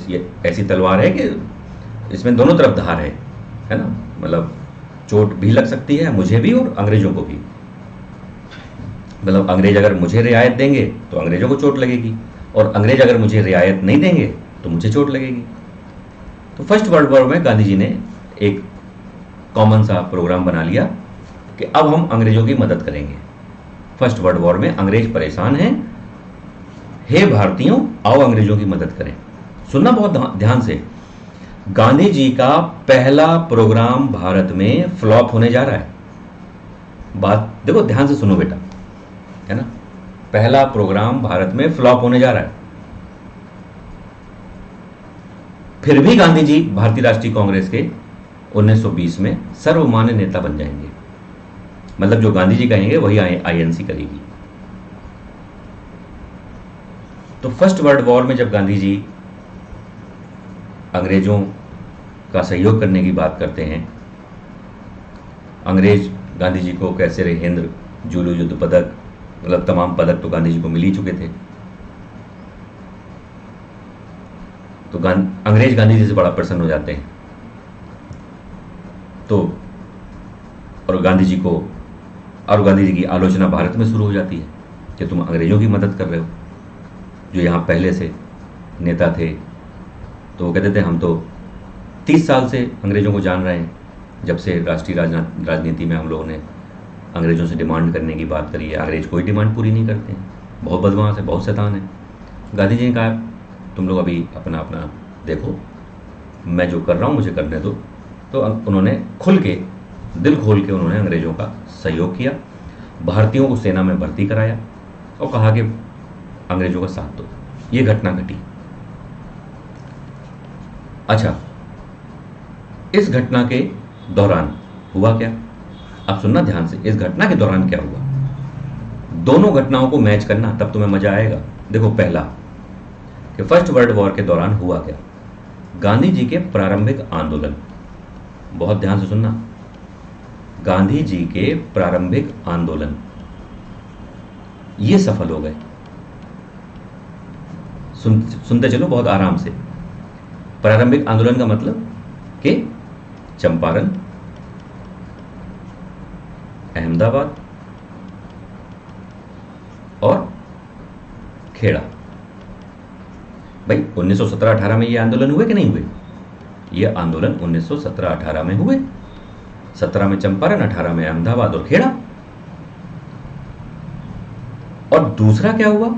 ये ऐसी तलवार है कि इसमें दोनों तरफ धार है ना, मतलब चोट भी लग सकती है मुझे भी और अंग्रेजों को भी। मतलब अंग्रेज अगर मुझे रियायत देंगे तो अंग्रेजों को चोट लगेगी, और अंग्रेज अगर मुझे रियायत नहीं देंगे तो मुझे चोट लगेगी। तो फर्स्ट वर्ल्ड वॉर में गांधी जी ने एक कॉमन सा प्रोग्राम बना लिया कि अब हम अंग्रेजों की मदद करेंगे। फर्स्ट वर्ल्ड वॉर में अंग्रेज परेशान हैं, हे भारतीयों आओ अंग्रेजों की मदद करें। सुनना बहुत ध्यान से, गांधी जी का पहला प्रोग्राम भारत में फ्लॉप होने जा रहा है। बात देखो ध्यान से सुनो बेटा, है ना, पहला प्रोग्राम भारत में फ्लॉप होने जा रहा है। फिर भी गांधी जी भारतीय राष्ट्रीय कांग्रेस के 1920 में सर्वमान्य नेता बन जाएंगे। मतलब जो गांधी जी कहेंगे वही आईएनसी करेगी। तो फर्स्ट वर्ल्ड वॉर में जब गांधी जी अंग्रेजों का सहयोग करने की बात करते हैं, अंग्रेज गांधी जी को कैसे रहे, हिंद जूलू युद्ध पदक, मतलब तमाम पदक तो गांधी जी को मिल ही चुके थे। तो अंग्रेज गांधी जी से बड़ा प्रसन्न हो जाते हैं। तो और गांधी जी की आलोचना भारत में शुरू हो जाती है कि तुम अंग्रेजों की मदद कर रहे हो, जो यहाँ पहले से नेता थे। तो वो कहते थे हम तो 30 साल से अंग्रेजों को जान रहे हैं, जब से राष्ट्रीय राजनीति में हम लोगों ने अंग्रेजों से डिमांड करने की बात करी है, अंग्रेज कोई डिमांड पूरी नहीं करते हैं, बहुत बदमाश है, बहुत शैतान है। गांधी जी ने कहा तुम लोग अभी अपना अपना देखो, मैं जो कर रहा हूँ मुझे करने दो। तो उन्होंने खुल के, दिल खोल के उन्होंने अंग्रेजों का सहयोग किया, भारतीयों को सेना में भर्ती कराया और कहा कि अंग्रेजों का साथ दो। ये घटना घटी। अच्छा, इस घटना के दौरान हुआ क्या, अब सुनना ध्यान से, इस घटना के दौरान क्या हुआ, दोनों घटनाओं को मैच करना, तब तुम्हें मजा आएगा। देखो पहला कि फर्स्ट वर्ल्ड वॉर के दौरान हुआ क्या, गांधी जी के प्रारंभिक आंदोलन, बहुत ध्यान से सुनना, गांधी जी के प्रारंभिक आंदोलन ये सफल हो गए। सुनते चलो बहुत आराम से। प्रारंभिक आंदोलन का मतलब कि चंपारण, अहमदाबाद और खेड़ा। भाई 1917-18 में ये आंदोलन हुए कि नहीं हुए? ये आंदोलन 1917-18 में हुए, 17 में चंपारण, 18 में अहमदाबाद और खेड़ा। और दूसरा क्या हुआ?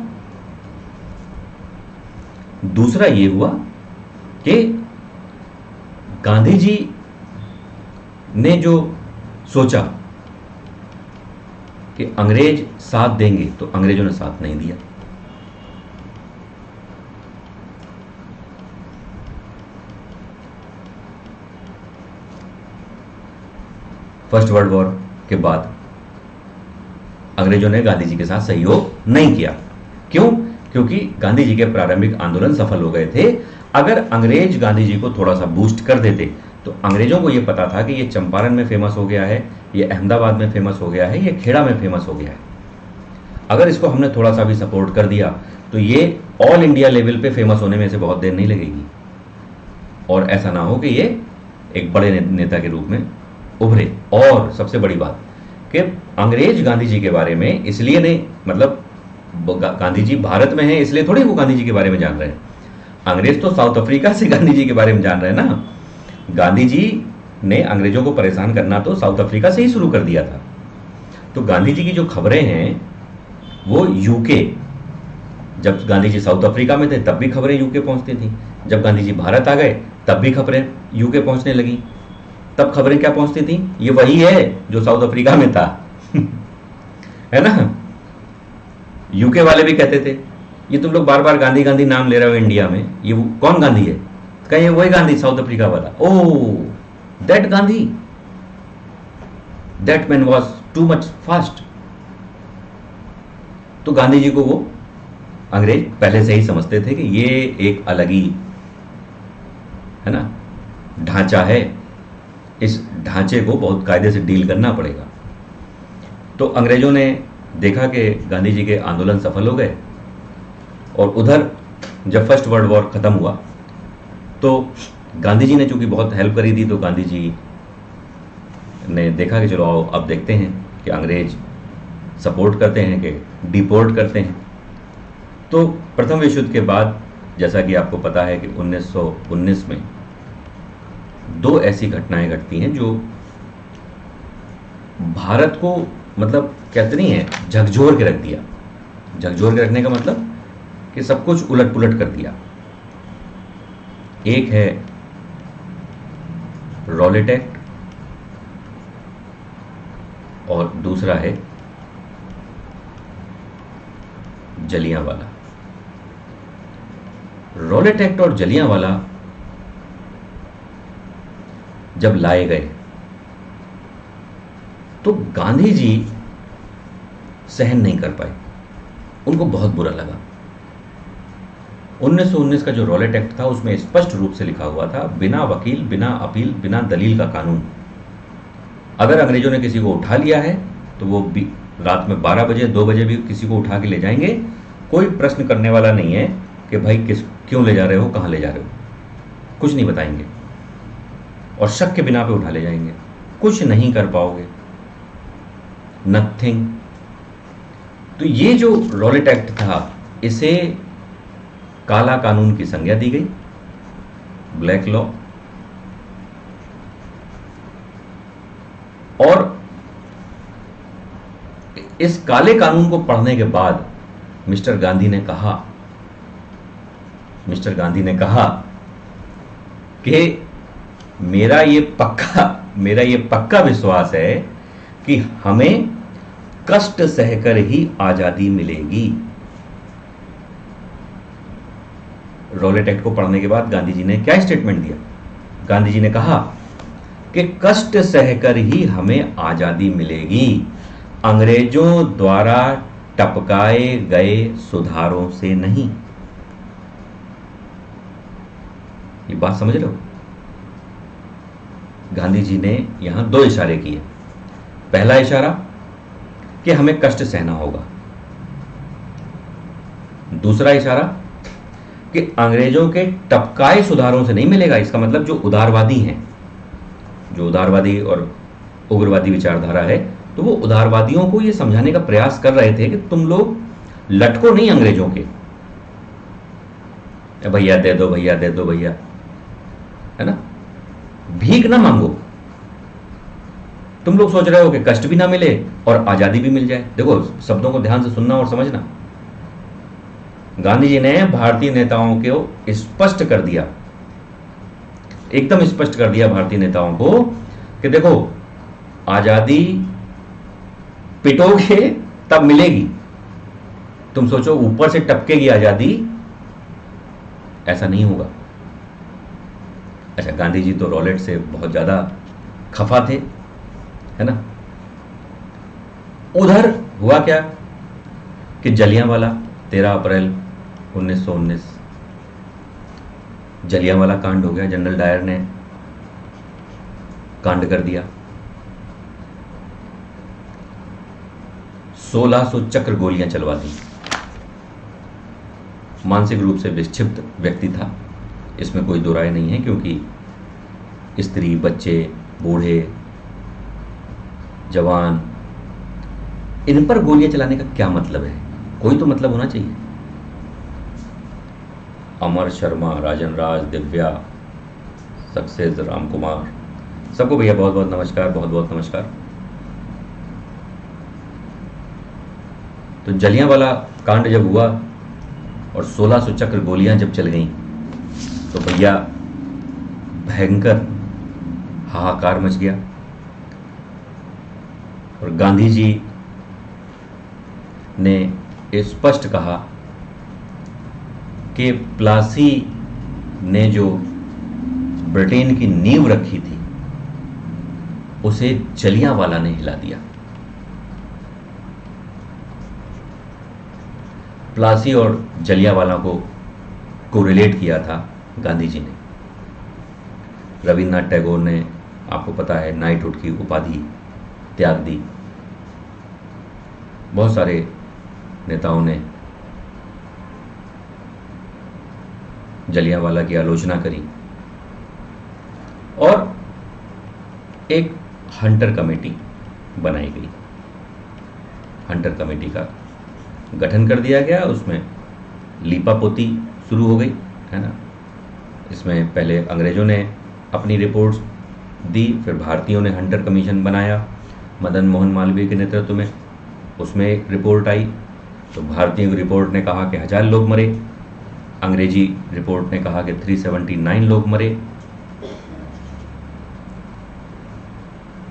दूसरा ये हुआ कि गांधी जी ने जो सोचा कि अंग्रेज साथ देंगे, तो अंग्रेजों ने साथ नहीं दिया। फर्स्ट वर्ल्ड वॉर के बाद अंग्रेजों ने गांधी जी के साथ सहयोग नहीं किया। क्यों? क्योंकि गांधी जी के प्रारंभिक आंदोलन सफल हो गए थे। अगर अंग्रेज गांधी जी को थोड़ा सा बूस्ट कर देते तो अंग्रेजों को यह पता था कि ये चंपारण में फेमस हो गया है, ये अहमदाबाद में फेमस हो गया है, ये खेड़ा में फेमस हो गया है। अगर इसको हमने थोड़ा सा भी सपोर्ट कर दिया तो ये ऑल इंडिया लेवल पे फेमस होने में से बहुत देर नहीं लगेगी, और ऐसा ना हो कि ये एक बड़े नेता के रूप में उभरे। और सबसे बड़ी बात कि अंग्रेज गांधी जी के बारे में इसलिए नहीं, मतलब गांधी जी भारत में हैं इसलिए थोड़ी वो गांधी जी के बारे में जान रहे हैं। अंग्रेज तो साउथ अफ्रीका से गांधी जी के बारे में जान रहे हैं ना। गांधी जी ने अंग्रेजों को परेशान करना तो साउथ अफ्रीका से ही शुरू कर दिया था। तो गांधी जी की जो खबरें हैं वो यूके, जब गांधी जी साउथ अफ्रीका में थे तब भी खबरें यूके पहुंचती थी, जब गांधी जी भारत आ गए तब भी खबरें यूके पहुंचने लगी। तब खबरें क्या पहुंचती थी? ये वही है जो साउथ अफ्रीका में था है ना। यूके वाले भी कहते थे ये तुम लोग बार बार गांधी गांधी नाम ले रहे हो इंडिया में, ये कौन गांधी है? कहीं वही गांधी साउथ अफ्रीका वाला। Oh that Gandhi, that man was too much fast. तो गांधी जी को वो अंग्रेज पहले से ही समझते थे कि ये एक अलग ही, है ना, ढांचा है, इस ढांचे को बहुत कायदे से डील करना पड़ेगा। तो अंग्रेजों ने देखा कि गांधी जी के आंदोलन सफल हो गए, और उधर जब फर्स्ट वर्ल्ड वॉर खत्म हुआ तो गांधी जी ने चूंकि बहुत हेल्प करी थी, तो गांधी जी ने देखा कि चलो आओ अब देखते हैं कि अंग्रेज सपोर्ट करते हैं कि डिपोर्ट करते हैं। तो प्रथम विश्व युद्ध के बाद जैसा कि आपको पता है कि 1919 में दो ऐसी घटनाएं घटती हैं जो भारत को, मतलब कहते नहीं है, झकझोर के रख दिया। झकझोर के रखने का मतलब कि सब कुछ उलट पुलट कर दिया। एक है रॉलेट एक्ट और दूसरा है जलियांवाला। रॉलेट एक्ट और जलियांवाला जब लाए गए तो गांधी जी सहन नहीं कर पाए, उनको बहुत बुरा लगा। 1919 का जो रॉलेट एक्ट था उसमें स्पष्ट रूप से लिखा हुआ था, बिना वकील, बिना अपील, बिना दलील का कानून। अगर अंग्रेजों ने किसी को उठा लिया है तो वो रात में 12 बजे 2 बजे भी किसी को उठा के ले जाएंगे, कोई प्रश्न करने वाला नहीं है कि भाई क्यों ले जा रहे हो, कहाँ ले जा रहे हो, कुछ नहीं बताएंगे, और शक के बिना पे उठा ले जाएंगे, कुछ नहीं कर पाओगे, नथिंग। तो ये जो रॉलेट एक्ट था इसे काला कानून की संज्ञा दी गई, ब्लैक लॉ। और इस काले कानून को पढ़ने के बाद मिस्टर गांधी ने कहा कि मेरा ये पक्का विश्वास है कि हमें कष्ट सहकर ही आजादी मिलेगी। रॉलेट एक्ट को पढ़ने के बाद गांधी जी ने क्या स्टेटमेंट दिया? गांधी जी ने कहा कि कष्ट सहकर ही हमें आजादी मिलेगी, अंग्रेजों द्वारा टपकाए गए सुधारों से नहीं। ये बात समझ रहे हो? गांधी जी ने यहां दो इशारे किए। पहला इशारा कि हमें कष्ट सहना होगा, दूसरा इशारा कि अंग्रेजों के टपकाए सुधारों से नहीं मिलेगा। इसका मतलब जो उदारवादी हैं, जो उदारवादी और उग्रवादी विचारधारा है, तो वो उदारवादियों को ये समझाने का प्रयास कर रहे थे कि तुम लोग लटको नहीं अंग्रेजों के, भैया दे दो भैया दे दो भैया, है ना, भीख ना मांगो, तुम लोग सोच रहे हो कि कष्ट भी ना मिले और आजादी भी मिल जाए। देखो, शब्दों को ध्यान से सुनना और समझना। गांधी जी ने भारतीय नेताओं को स्पष्ट कर दिया, एकदम स्पष्ट कर दिया भारतीय नेताओं को कि देखो, आजादी पिटोगे तब मिलेगी। तुम सोचो ऊपर से टपकेगी आजादी, ऐसा नहीं होगा। अच्छा, गांधी जी तो रॉलेट से बहुत ज्यादा खफा थे, है ना। उधर हुआ क्या कि जलियांवाला 13 अप्रैल 1919 जलियांवाला कांड हो गया। जनरल डायर ने कांड कर दिया। 1600 चक्र गोलियां चलवा दी। मानसिक रूप से विक्षिप्त व्यक्ति था, इसमें कोई दो राय नहीं है, क्योंकि स्त्री, बच्चे, बूढ़े, जवान, इन पर गोलियां चलाने का क्या मतलब है? कोई तो मतलब होना चाहिए। अमर शर्मा, राजन राज, दिव्या, सक्सेस, राम कुमार, सबको भैया बहुत बहुत नमस्कार, बहुत बहुत नमस्कार। तो जलियांवाला कांड जब हुआ और 1600 चक्र गोलियां जब चल गईं, तो भैया भयंकर हाहाकार मच गया। और गांधी जी ने स्पष्ट कहा कि प्लासी ने जो ब्रिटेन की नींव रखी थी, उसे जलियांवाला ने हिला दिया। प्लासी और जलियांवाला को कोरिलेट किया था गांधी जी ने। रविन्द्रनाथ टैगोर ने, आपको पता है, नाइटहुड की उपाधि त्याग दी। बहुत सारे नेताओं ने जलियांवाला की आलोचना करी और एक हंटर कमेटी बनाई गई। हंटर कमेटी का गठन कर दिया गया। उसमें लीपापोती शुरू हो गई, है ना। इसमें पहले अंग्रेजों ने अपनी रिपोर्ट्स दी, फिर भारतीयों ने हंटर कमीशन बनाया मदन मोहन मालवीय के नेतृत्व में। उसमें एक रिपोर्ट आई, तो भारतीय रिपोर्ट ने कहा कि 1000 लोग मरे, अंग्रेजी रिपोर्ट ने कहा कि 379 लोग मरे।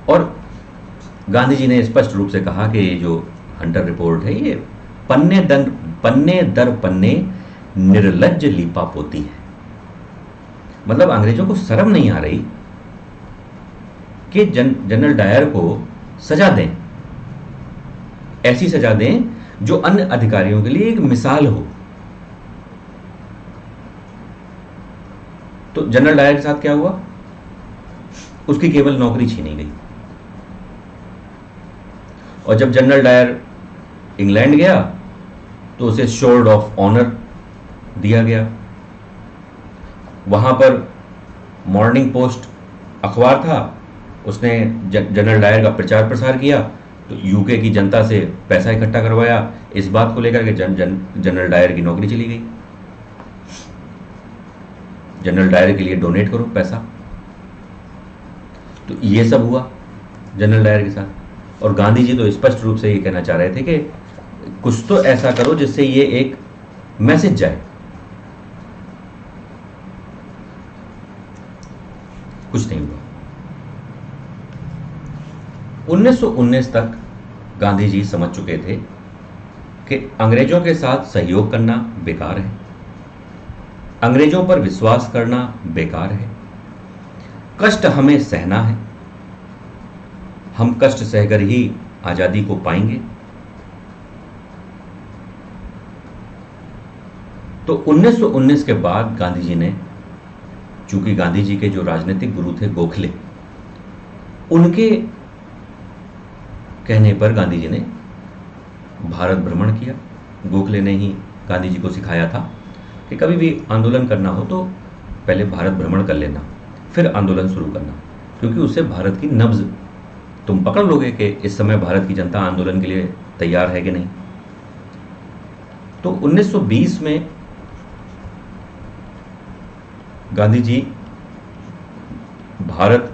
और गांधी जी ने स्पष्ट रूप से कहा कि ये जो हंटर रिपोर्ट है, ये पन्ने दर पन्ने निर्लज्ज लीपापोती है। मतलब अंग्रेजों को शर्म नहीं आ रही कि जनरल डायर को सजा दें, ऐसी सजा दें जो अन्य अधिकारियों के लिए एक मिसाल हो। तो जनरल डायर के साथ क्या हुआ? उसकी केवल नौकरी छीनी गई। और जब जनरल डायर इंग्लैंड गया तो उसे शोर्ड ऑफ ऑनर दिया गया। वहां पर मॉर्निंग पोस्ट अखबार था, उसने जनरल डायर का प्रचार प्रसार किया, तो यूके की जनता से पैसा इकट्ठा करवाया इस बात को लेकर के जनरल डायर की नौकरी चली गई। जनरल डायर के लिए डोनेट करो पैसा। तो ये सब हुआ जनरल डायर के साथ। और गांधी जी तो स्पष्ट रूप से ये कहना चाह रहे थे कि कुछ तो ऐसा करो जिससे ये एक मैसेज जाए। कुछ नहीं हुआ। 1919 तक गांधी जी समझ चुके थे कि अंग्रेजों के साथ सहयोग करना बेकार है, अंग्रेजों पर विश्वास करना बेकार है, कष्ट हमें सहना है, हम कष्ट सहकर ही आजादी को पाएंगे। तो 1919 के बाद गांधी जी ने, चूंकि गांधी जी के जो राजनीतिक गुरु थे गोखले, उनके कहने पर गांधी जी ने भारत भ्रमण किया। गोखले ने ही गांधी जी को सिखाया था कि कभी भी आंदोलन करना हो तो पहले भारत भ्रमण कर लेना, फिर आंदोलन शुरू करना, क्योंकि उससे भारत की नब्ज तुम पकड़ लोगे कि इस समय भारत की जनता आंदोलन के लिए तैयार है कि नहीं। तो 1920 में गांधी जी भारत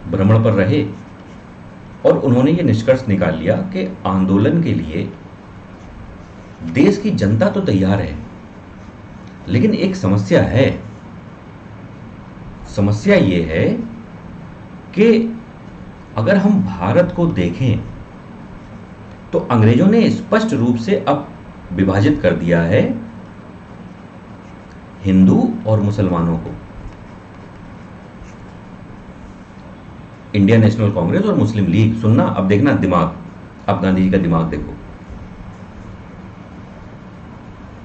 भ्रमण पर रहे और उन्होंने ये निष्कर्ष निकाल लिया कि आंदोलन के लिए देश की जनता तो तैयार है, लेकिन एक समस्या है। समस्या ये है कि अगर हम भारत को देखें तो अंग्रेजों ने स्पष्ट रूप से अब विभाजित कर दिया है हिंदू और मुसलमानों को। इंडियन नेशनल कांग्रेस और मुस्लिम लीग, सुनना अब, देखना दिमाग, अब गांधी जी का दिमाग देखो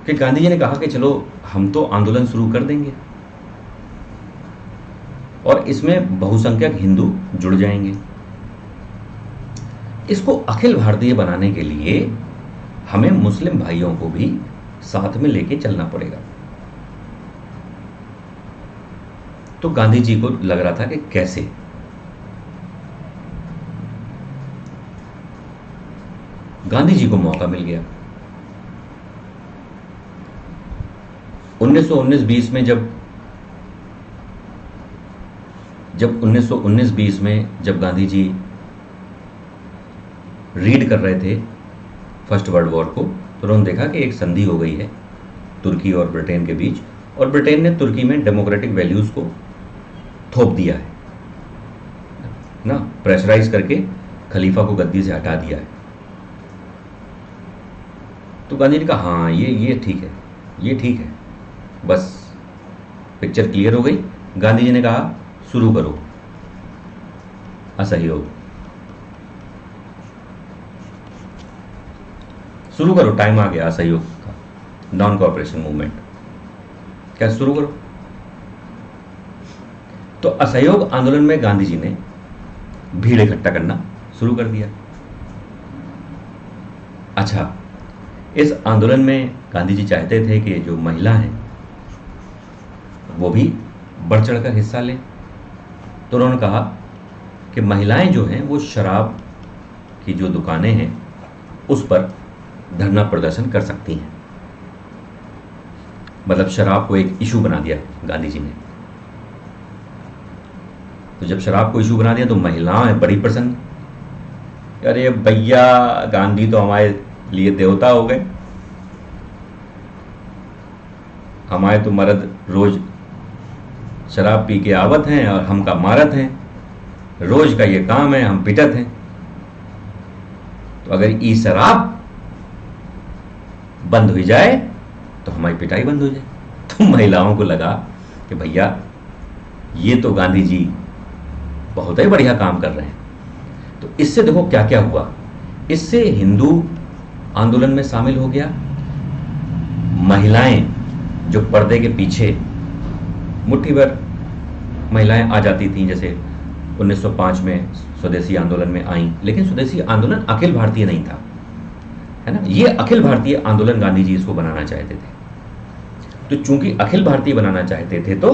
कि गांधी जी ने कहा कि चलो हम तो आंदोलन शुरू कर देंगे और इसमें बहुसंख्यक हिंदू जुड़ जाएंगे। इसको अखिल भारतीय बनाने के लिए हमें मुस्लिम भाइयों को भी साथ में लेके चलना पड़ेगा। तो गांधी जी को लग रहा था कि कैसे। गांधी जी को मौका मिल गया 1919-20 में, जब 1919-20 में जब गांधी जी रीड कर रहे थे फर्स्ट वर्ल्ड वॉर को, तो उन्होंने देखा कि एक संधि हो गई है तुर्की और ब्रिटेन के बीच, और ब्रिटेन ने तुर्की में डेमोक्रेटिक वैल्यूज को थोप दिया है ना, प्रेशराइज करके खलीफा को गद्दी से हटा दिया है। तो गांधी ने कहा हाँ ये ठीक है, ये ठीक है, बस पिक्चर क्लियर हो गई। गांधी जी ने कहा शुरू करो असहयोग, शुरू करो, टाइम आ गया असहयोग का, नॉन कॉपरेशन मूवमेंट, क्या शुरू करो। तो असहयोग आंदोलन में गांधी जी ने भीड़ इकट्ठा करना शुरू कर दिया। अच्छा, इस आंदोलन में गांधी जी चाहते थे कि जो महिला हैं वो भी बढ़ चढ़कर हिस्सा लें। तो उन्होंने कहा कि महिलाएं जो हैं वो शराब की जो दुकानें हैं उस पर धरना प्रदर्शन कर सकती हैं। मतलब शराब को एक इशू बना दिया गांधी जी ने। तो जब शराब को इशू बना दिया तो महिलाएं बड़ी प्रसन्न, अरे भैया गांधी तो हमारे लिए देवता हो गए, हमारे तो मर्द रोज शराब पी के आवत हैं और हम का मारत हैं, रोज का ये काम है, हम पिटत हैं। तो अगर ई शराब बंद हो जाए तो हमारी पिटाई बंद हो जाए। तो महिलाओं को लगा कि भैया ये तो गांधी जी बहुत ही बढ़िया काम कर रहे हैं। तो इससे देखो क्या क्या हुआ, इससे हिंदू आंदोलन में शामिल हो गया। महिलाएं जो पर्दे के पीछे मुट्ठी भर महिलाएं आ जाती थीं, जैसे 1905 में स्वदेशी आंदोलन में आई, लेकिन स्वदेशी आंदोलन अखिल भारतीय नहीं था, है ना। ये अखिल भारतीय आंदोलन गांधी जी इसको बनाना चाहते थे। तो चूंकि अखिल भारतीय बनाना चाहते थे तो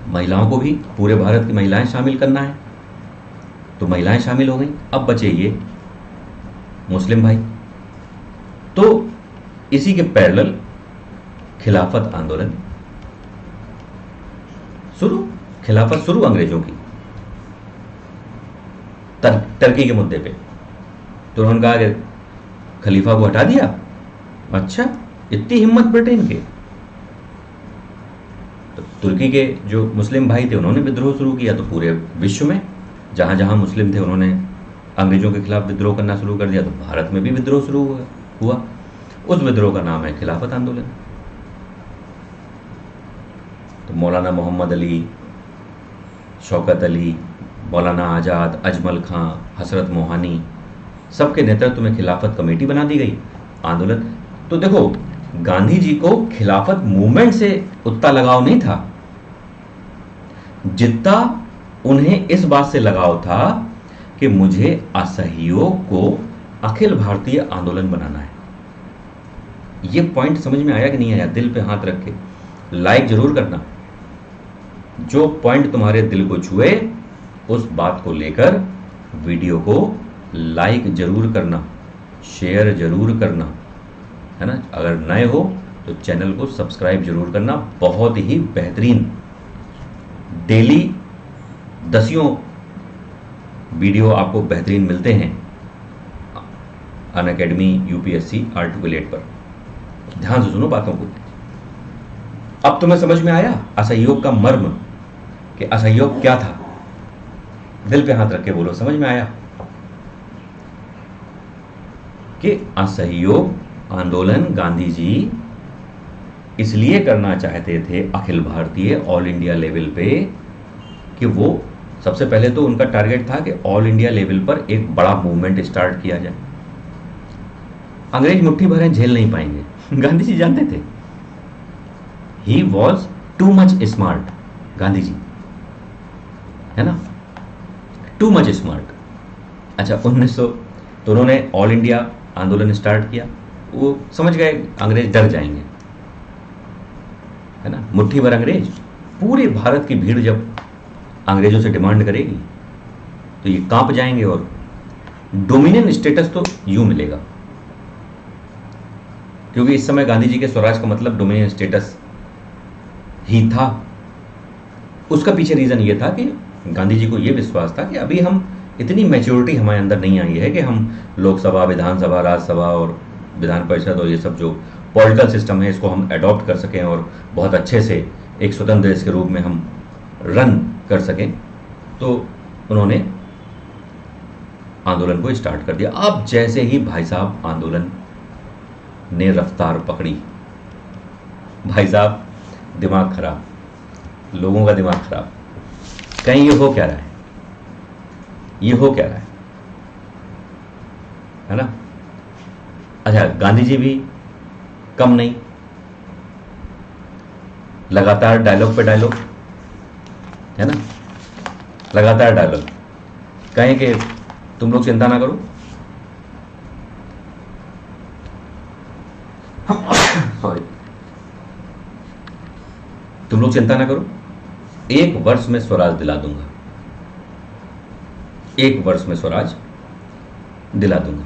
महिलाओं को भी पूरे भारत की महिलाएं शामिल करना है, तो महिलाएं शामिल हो गई। अब बचे ये मुस्लिम भाई। तो इसी के पैरेलल खिलाफत आंदोलन शुरू, खिलाफत शुरू अंग्रेजों की टर्की के मुद्दे पे। तो उन्होंने कहा कि खलीफा को हटा दिया, अच्छा इतनी हिम्मत ब्रिटेन के। तो तुर्की के जो मुस्लिम भाई थे उन्होंने विद्रोह शुरू किया। तो पूरे विश्व में जहां जहां मुस्लिम थे उन्होंने अंग्रेजों के खिलाफ विद्रोह करना शुरू कर दिया। तो भारत में भी विद्रोह शुरू हुआ। उस विद्रोह का नाम है खिलाफत आंदोलन। तो मौलाना मोहम्मद अली, शौकत अली, मौलाना आज़ाद, अजमल खां, हसरत मोहानी, सबके नेतृत्व में खिलाफत कमेटी बना दी गई। आंदोलन, तो देखो गांधी जी को खिलाफत मूवमेंट से उतना लगाव नहीं था जितना उन्हें इस बात से लगाव था कि मुझे असहयोग को अखिल भारतीय आंदोलन बनाना है। ये पॉइंट समझ में आया कि नहीं आया? दिल पे हाथ रख के लाइक जरूर करना। जो पॉइंट तुम्हारे दिल को छुए उस बात को लेकर वीडियो को लाइक जरूर करना, शेयर जरूर करना, है ना। अगर नए हो तो चैनल को सब्सक्राइब जरूर करना। बहुत ही बेहतरीन डेली दसियों वीडियो आपको बेहतरीन मिलते हैं अनअकैडमी यूपीएससी आर्टिकुलेट पर। ध्यान से सुनो बातों को। अब तुम्हें समझ में आया असहयोग का मर्म, कि असहयोग क्या था। दिल पे हाथ रख के बोलो, समझ में आया कि असहयोग आंदोलन गांधी जी इसलिए करना चाहते थे Akhil Bharatiya all India level पे, कि वो सबसे पहले तो उनका टारगेट था कि ऑल इंडिया लेवल पर एक बड़ा मूवमेंट स्टार्ट किया जाए। अंग्रेज मुट्ठी भर झेल नहीं पाएंगे, गांधी जी जानते थे। He was too much smart, Gandhi ji, है ना, टू मच स्मार्ट। अच्छा, 1900 तो उन्होंने ऑल इंडिया आंदोलन स्टार्ट किया। वो समझ गए अंग्रेज डर जाएंगे, है ना। मुट्ठी भर अंग्रेज, पूरे भारत की भीड़ जब अंग्रेजों से डिमांड करेगी तो ये कांप जाएंगे, और डोमिनियन स्टेटस तो यूं मिलेगा, क्योंकि इस समय गांधी जी के स्वराज का मतलब डोमिनियन स्टेटस ही था। उसका पीछे रीजन ये था कि गांधी जी को यह विश्वास था कि अभी हम इतनी मैच्योरिटी हमारे अंदर नहीं आई है कि हम लोकसभा, विधानसभा, राज्यसभा और विधान परिषद और ये सब जो पॉलिटिकल सिस्टम है इसको हम अडॉप्ट कर सकें और बहुत अच्छे से एक स्वतंत्र देश के रूप में हम रन कर सकें। तो उन्होंने आंदोलन को स्टार्ट कर दिया। अब जैसे ही भाई साहब आंदोलन ने रफ्तार पकड़ी, भाई साहब दिमाग खराब, लोगों का दिमाग खराब, कहीं ये हो क्या रहा है, ये हो क्या रहा है ना। अच्छा, गांधी जी भी कम नहीं, लगातार डायलॉग पे डायलॉग, है ना, लगातार डायलॉग। कहें कि तुम लोग चिंता ना करो, सॉरी, तुम लोग चिंता ना करो, 1 वर्ष में स्वराज दिला दूंगा, 1 वर्ष में स्वराज दिला दूंगा।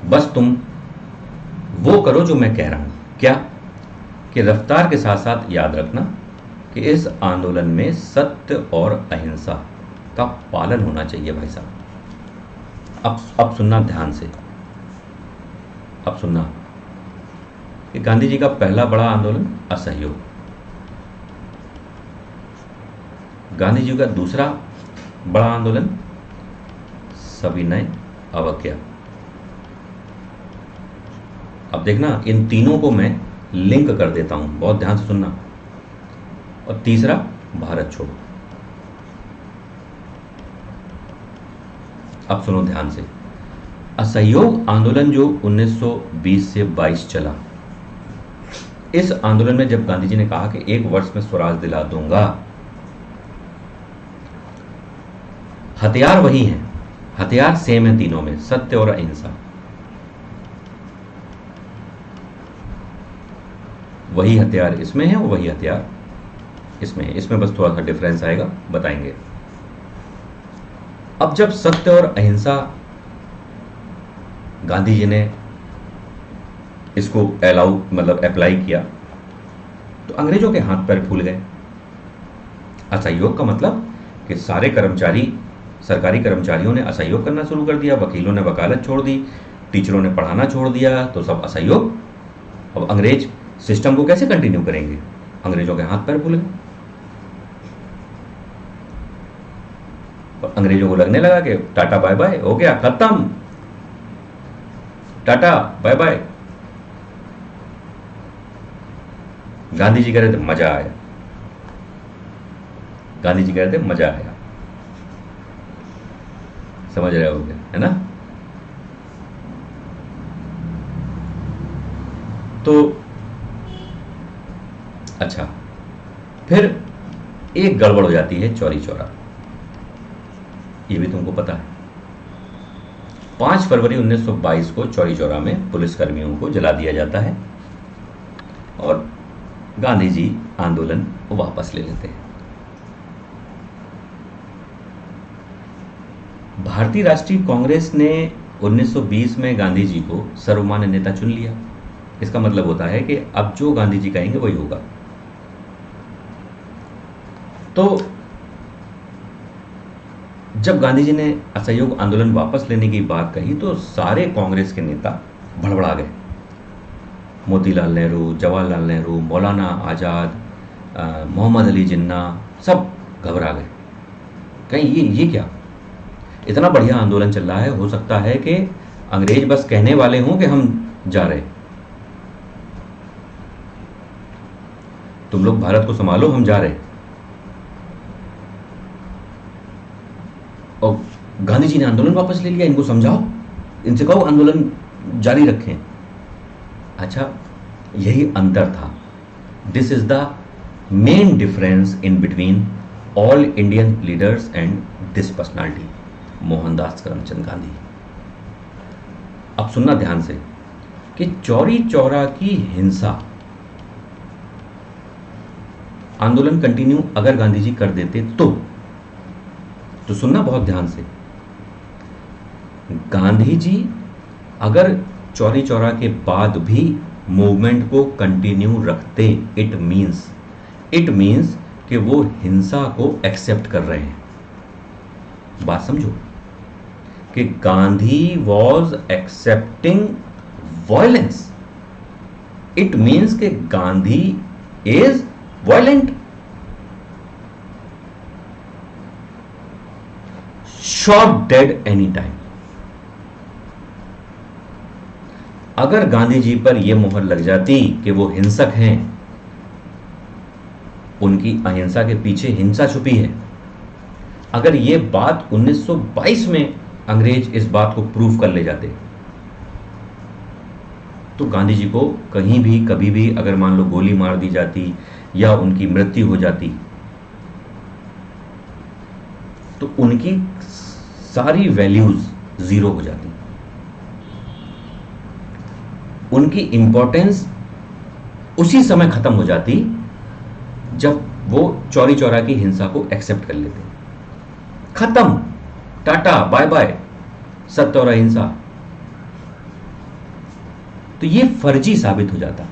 बस तुम वो करो जो मैं कह रहा हूं। क्या? कि रफ्तार के साथ साथ याद रखना कि इस आंदोलन में सत्य और अहिंसा का पालन होना चाहिए। भाई साहब अब सुनना ध्यान से, अब सुनना कि गांधी जी का पहला बड़ा आंदोलन असहयोग, गांधी जी का दूसरा बड़ा आंदोलन सविनय अवज्ञा। अब देखना, इन तीनों को मैं लिंक कर देता हूं, बहुत ध्यान से सुनना। और तीसरा भारत छोड़ो। अब सुनो ध्यान से। असहयोग आंदोलन जो 1920 से 22 चला, इस आंदोलन में जब गांधी जी ने कहा कि 1 वर्ष में स्वराज दिला दूंगा, हथियार वही हैं, हथियार सेम है तीनों में, सत्य और अहिंसा। वही हथियार इसमें है और वही हथियार इसमें है, इसमें बस थोड़ा सा डिफरेंस आएगा, बताएंगे। अब जब सत्य और अहिंसा गांधी जी ने इसको अप्लाई किया तो अंग्रेजों के हाथ पैर फूल गए। असहयोग का मतलब कि सारे कर्मचारी, सरकारी कर्मचारियों ने असहयोग करना शुरू कर दिया, वकीलों ने वकालत छोड़ दी, टीचरों ने पढ़ाना छोड़ दिया, तो सब असहयोग। अब अंग्रेज सिस्टम को कैसे कंटिन्यू करेंगे? अंग्रेजों के हाथ पैर फूल गए। अंग्रेजों को लगने लगा कि टाटा बाय बाय, हो गया खत्म, tata bye bye. Gandhi ji कह रहे थे मजा आया, गांधी जी कह रहे थे मजा आया, समझ रहे होगे, है ना। तो अच्छा, फिर एक गड़बड़ हो जाती है चौरी चौरा, ये भी तुमको पता है। 5 फरवरी 1922 को चौरी चौरा में पुलिसकर्मियों को जला दिया जाता है और गांधी जी आंदोलन को वापस ले लेते हैं। भारतीय राष्ट्रीय कांग्रेस ने 1920 में गांधी जी को सर्वमान्य नेता चुन लिया। इसका मतलब होता है कि अब जो गांधी जी कहेंगे वही होगा। तो जब गांधी जी ने असहयोग आंदोलन वापस लेने की बात कही तो सारे कांग्रेस के नेता भड़बड़ा गए। मोतीलाल नेहरू, जवाहरलाल नेहरू, मौलाना आज़ाद, मोहम्मद अली जिन्ना, सब घबरा गए। कहीं ये क्या, इतना बढ़िया आंदोलन चल रहा है, हो सकता है कि अंग्रेज बस कहने वाले हों कि हम जा रहे, तुम लोग भारत को संभालो, हम जा रहे। और गांधी जी ने आंदोलन वापस ले लिया, इनको समझाओ, इनसे कहो आंदोलन जारी रखें। अच्छा, यही अंतर था। This is the main difference in between all Indian leaders and this personality, Mohandas Karamchand Gandhi. अब सुनना ध्यान से कि चौरी चौरा की हिंसा आंदोलन कंटिन्यू अगर गांधी जी कर देते तो सुनना बहुत ध्यान से, गांधी जी अगर चौरी चौरा के बाद भी मूवमेंट को कंटिन्यू रखते, इट मींस कि वो हिंसा को एक्सेप्ट कर रहे हैं। बात समझो कि Gandhi was accepting violence, it means कि Gandhi is violent. Shot dead any time. अगर गांधी जी पर यह मोहर लग जाती कि वो हिंसक हैं, उनकी अहिंसा के पीछे हिंसा छुपी है, अगर ये बात 1922 में अंग्रेज इस बात को प्रूव कर ले जाते, तो गांधी जी को कहीं भी कभी भी अगर मान लो गोली मार दी जाती या उनकी मृत्यु हो जाती, तो उनकी सारी वैल्यूज जीरो हो जाती, उनकी इंपॉर्टेंस उसी समय खत्म हो जाती जब वो चौरी चौरा की हिंसा को एक्सेप्ट कर लेते। खत्म, टाटा बाय बाय, सत्य और अहिंसा। तो ये फर्जी साबित हो जाता।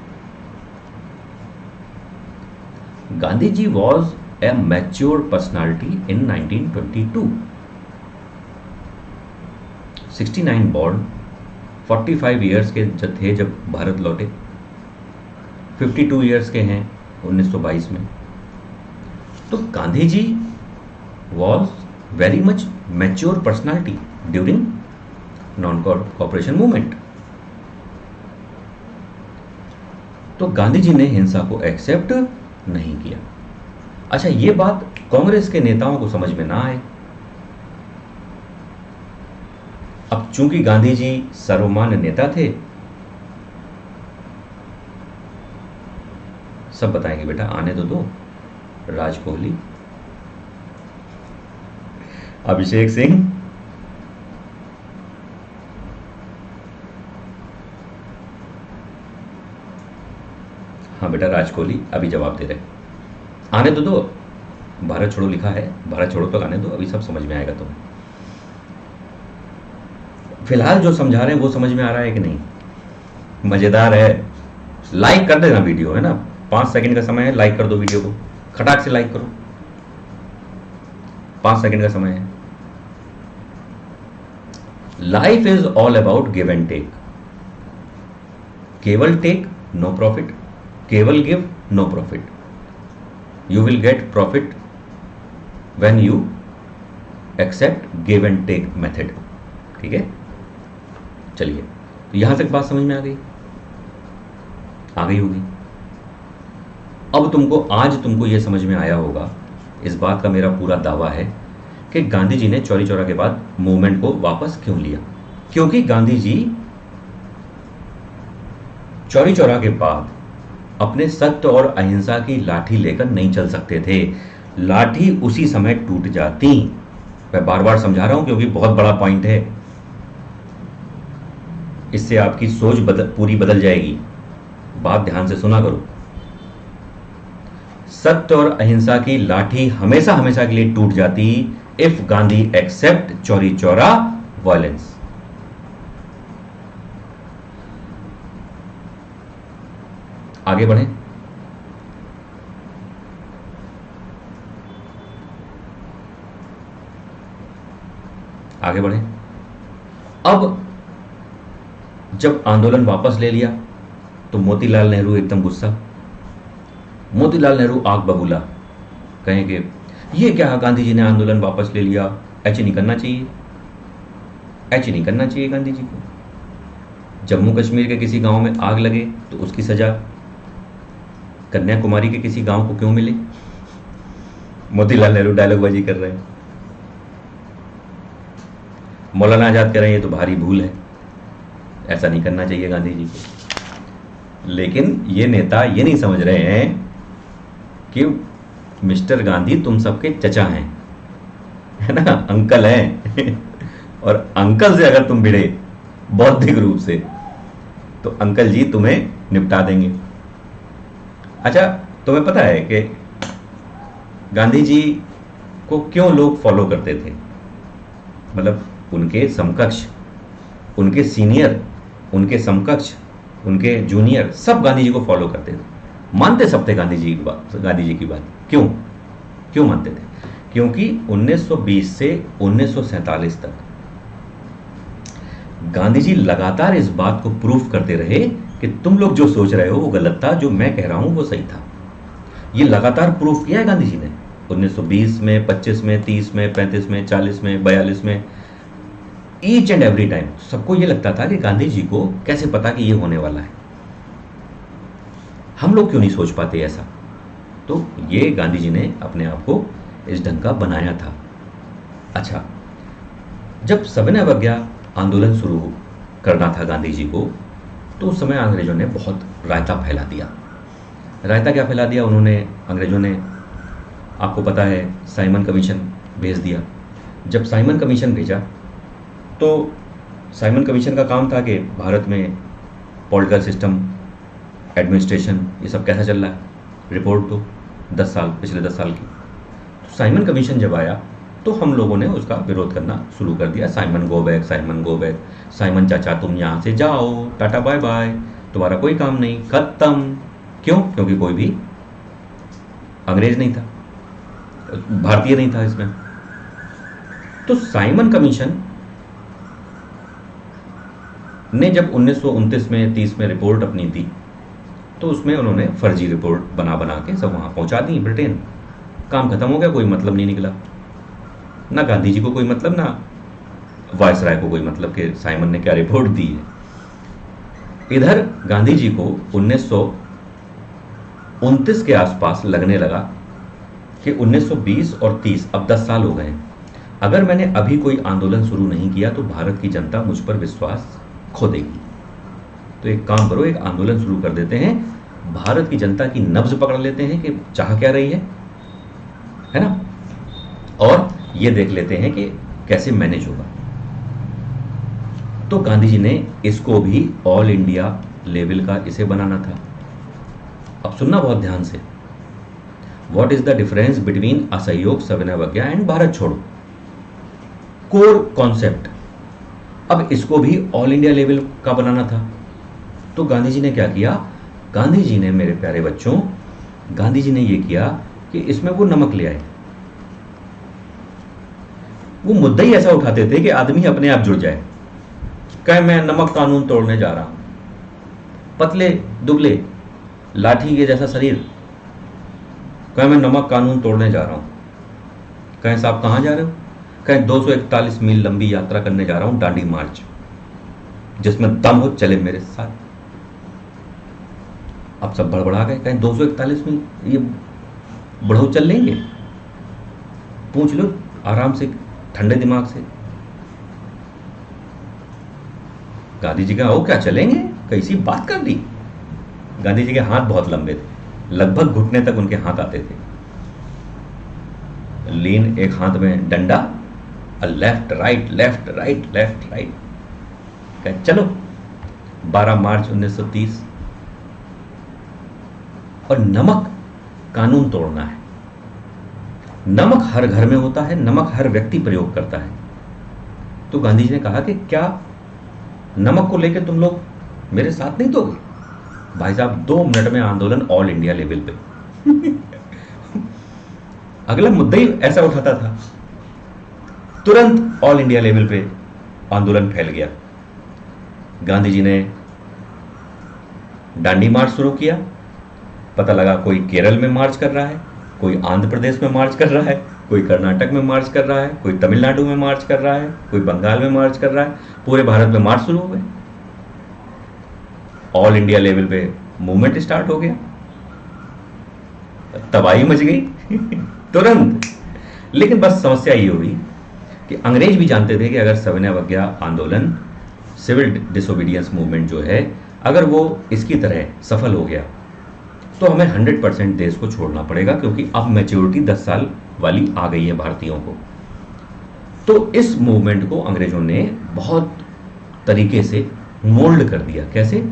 Gandhi ji was a mature personality in 1922, 69 born, 45 years के थे जब भारत लौटे, 52 इयर्स के हैं 1922 में। तो Gandhi ji was very much mature personality during non cooperation movement. तो गांधी जी ने हिंसा को एक्सेप्ट नहीं किया। अच्छा, ये बात कांग्रेस के नेताओं को समझ में ना आए। अब चूंकि गांधी जी सर्वमान्य नेता थे, सब बताएंगे बेटा आने तो दो, राज कोहली, अभिषेक सिंह, हाँ बेटा राज कोहली अभी जवाब दे रहे, आने तो दो, भारत छोड़ो लिखा है, भारत छोड़ो तो आने दो, अभी सब समझ में आएगा तुम्हें। फिलहाल जो समझा रहे हैं वो समझ में आ रहा है कि नहीं? मजेदार है। लाइक कर देना वीडियो, है ना, 5 सेकंड का समय है, लाइक कर दो वीडियो को, खटाक से लाइक करो, 5 सेकंड का समय है। Life is all about give and take. केवल टेक नो प्रॉफिट, केवल give no profit. You will get profit when you accept give and take method. ठीक है, चलिए, तो यहां तक बात समझ में आ गई? आ गई होगी। अब तुमको यह समझ में आया होगा, इस बात का मेरा पूरा दावा है कि गांधी जी ने चौरी चौरा के बाद मूवमेंट को वापस क्यों लिया। क्योंकि गांधी जी चौरी चौरा के बाद अपने सत्य और अहिंसा की लाठी लेकर नहीं चल सकते थे। लाठी उसी समय टूट जाती। मैं बार बार समझा रहा हूं क्योंकि बहुत बड़ा पॉइंट है, इससे आपकी सोच पूरी बदल जाएगी। बात ध्यान से सुना करो। सत्य और अहिंसा की लाठी हमेशा हमेशा के लिए टूट जाती if Gandhi accept Chauri Chaura violence. आगे बढ़ें। आगे बढ़े। अब जब आंदोलन वापस ले लिया तो मोतीलाल नेहरू एकदम गुस्सा, मोतीलाल नेहरू आग बबूला, कहें कि ये क्या, गांधी जी ने आंदोलन वापस ले लिया, ऐसे नहीं करना चाहिए, ऐसे नहीं करना चाहिए गांधी जी को। जम्मू कश्मीर के किसी गांव में आग लगे तो उसकी सजा कन्याकुमारी के किसी गांव को क्यों मिले? मोतीलाल नेहरू डायलॉगबाजी कर रहे हैं। मौलाना आजाद कह रहे हैं ये तो भारी भूल है, ऐसा नहीं करना चाहिए गांधी जी को। लेकिन ये नेता ये नहीं समझ रहे हैं कि मिस्टर गांधी तुम सबके चचा हैं, है ना, अंकल हैं और अंकल से अगर तुम भिड़े बौद्धिक रूप से तो अंकल जी तुम्हें निपटा देंगे। अच्छा, तुम्हें पता है कि गांधी जी को क्यों लोग फॉलो करते थे? मतलब उनके समकक्ष, उनके सीनियर, उनके समकक्ष, उनके जूनियर सब गांधी जी को फॉलो करते थे, मानते सब थे गांधी जी की बात, गांधी जी की बात। क्यों क्यों मानते थे? क्योंकि 1920 से 1947 तक गांधी जी लगातार इस बात को प्रूफ करते रहे कि तुम लोग जो सोच रहे हो वो गलत था, जो मैं कह रहा हूं वो सही था। ये लगातार प्रूफ किया है गांधी जी ने 1920 में, 25 में, 30 में, 35 में, 40 में, 42 में, ईच एंड एवरी टाइम सबको ये लगता था कि गांधी जी को कैसे पता कि ये होने वाला है, हम लोग क्यों नहीं सोच पाते ऐसा? तो ये गांधी जी ने अपने आप को इस ढंग का बनाया था। अच्छा, जब सविनय अवज्ञा आंदोलन शुरू करना था गांधी जी को, तो उस समय अंग्रेजों ने बहुत रायता फैला दिया। रायता क्या फैला दिया उन्होंने? अंग्रेजों ने, आपको पता है, साइमन कमीशन भेज दिया। जब साइमन कमीशन भेजा तो साइमन कमीशन का काम था कि भारत में पॉलिटिकल सिस्टम, एडमिनिस्ट्रेशन, ये सब कैसा चल रहा है, रिपोर्ट दो 10 साल, पिछले 10 साल की। तो साइमन कमीशन जब आया तो हम लोगों ने उसका विरोध करना शुरू कर दिया। Simon go back, Simon go back, Simon चाचा तुम यहाँ से जाओ, टाटा बाय बाय, तुम्हारा कोई काम नहीं, खत्म। क्यों? क्योंकि कोई भी अंग्रेज नहीं था, भारतीय नहीं था इसमें। तो साइमन कमीशन ने जब 1929 में, 30 में रिपोर्ट अपनी दी तो उसमें उन्होंने फर्जी रिपोर्ट बना बना के सब वहाँ पहुँचा दी ब्रिटेन। काम खत्म हो गया, कोई मतलब नहीं निकला, ना गांधी जी को कोई मतलब, ना वायसराय को कोई मतलब कि साइमन ने क्या रिपोर्ट दी है। इधर गांधी जी को 1929 के आसपास लगने लगा कि 1920 और 30, अब 10 साल हो गए, अगर मैंने अभी कोई आंदोलन शुरू नहीं किया तो भारत की जनता मुझ पर विश्वास खो देगी। तो एक काम करो, एक आंदोलन शुरू कर देते हैं, भारत की जनता की नब्ज पकड़ लेते हैं कि चाह क्या रही है ना, और ये देख लेते हैं कि कैसे मैनेज होगा। तो गांधी जी ने इसको भी ऑल इंडिया लेवल का इसे बनाना था। अब सुनना बहुत ध्यान से, what is the difference between असहयोग, सविनय अवज्ञा एंड भारत छोड़ो, कोर कॉन्सेप्ट। अब इसको भी ऑल इंडिया लेवल का बनाना था। तो गांधी जी ने क्या किया? गांधी जी ने, मेरे प्यारे बच्चों, गांधी जी ने ये किया कि इसमें वो नमक ले आए। वो मुद्दा ही ऐसा उठाते थे कि आदमी अपने आप जुड़ जाए, कहे मैं नमक कानून तोड़ने जा रहा हूं, पतले दुबले लाठी के जैसा शरीर, कहे मैं नमक कानून तोड़ने जा रहा हूं। कहे साहब कहां जा रहे हो? कहे 241 मील लंबी यात्रा करने जा रहा हूं, दांडी मार्च, जिसमें दम हो चले मेरे साथ। अब सब बड़बड़ा गए, कहें 241 मील ये बढ़ो चल लेंगे? पूछ लो आराम से, ठंडे दिमाग से। गांधी जी का ओ क्या चलेंगे, कैसी बात कर दी। गांधी जी के हाथ बहुत लंबे थे, लगभग घुटने तक उनके हाथ आते थे। लीन एक हाथ में डंडा, left right, left right, left right. कह चलो 12 मार्च 1930। और नमक कानून तोड़ना है। नमक हर घर में होता है, नमक हर व्यक्ति प्रयोग करता है। तो गांधी जी ने कहा कि क्या नमक को लेकर तुम लोग मेरे साथ नहीं दोगे? भाई साहब 2 मिनट में आंदोलन ऑल इंडिया लेवल पे। अगला मुद्दा ही ऐसा उठाता था। तुरंत ऑल इंडिया लेवल पे आंदोलन फैल गया। गांधी जी ने दांडी मार्च शुरू किया। पता लगा कोई केरल में मार्च कर रहा है, कोई आंध्र प्रदेश में मार्च कर रहा है, कोई कर्नाटक में मार्च कर रहा है, कोई तमिलनाडु में मार्च कर रहा है, कोई बंगाल में मार्च कर रहा है। पूरे भारत में मार्च शुरू हो गए। ऑल इंडिया लेवल पे मूवमेंट स्टार्ट हो गया। तबाही मच गई तुरंत। लेकिन बस समस्या ये हुई कि अंग्रेज भी जानते थे कि अगर सविनय अवज्ञा आंदोलन, सिविल डिसोबीडियंस मूवमेंट जो है, अगर वो इसकी तरह सफल हो गया तो हमें 100% देश को छोड़ना पड़ेगा, क्योंकि अब मैच्योरिटी 10 साल वाली आ गई है भारतीयों को। तो इस मूवमेंट को अंग्रेजों ने बहुत तरीके से मोल्ड कर दिया। कैसे?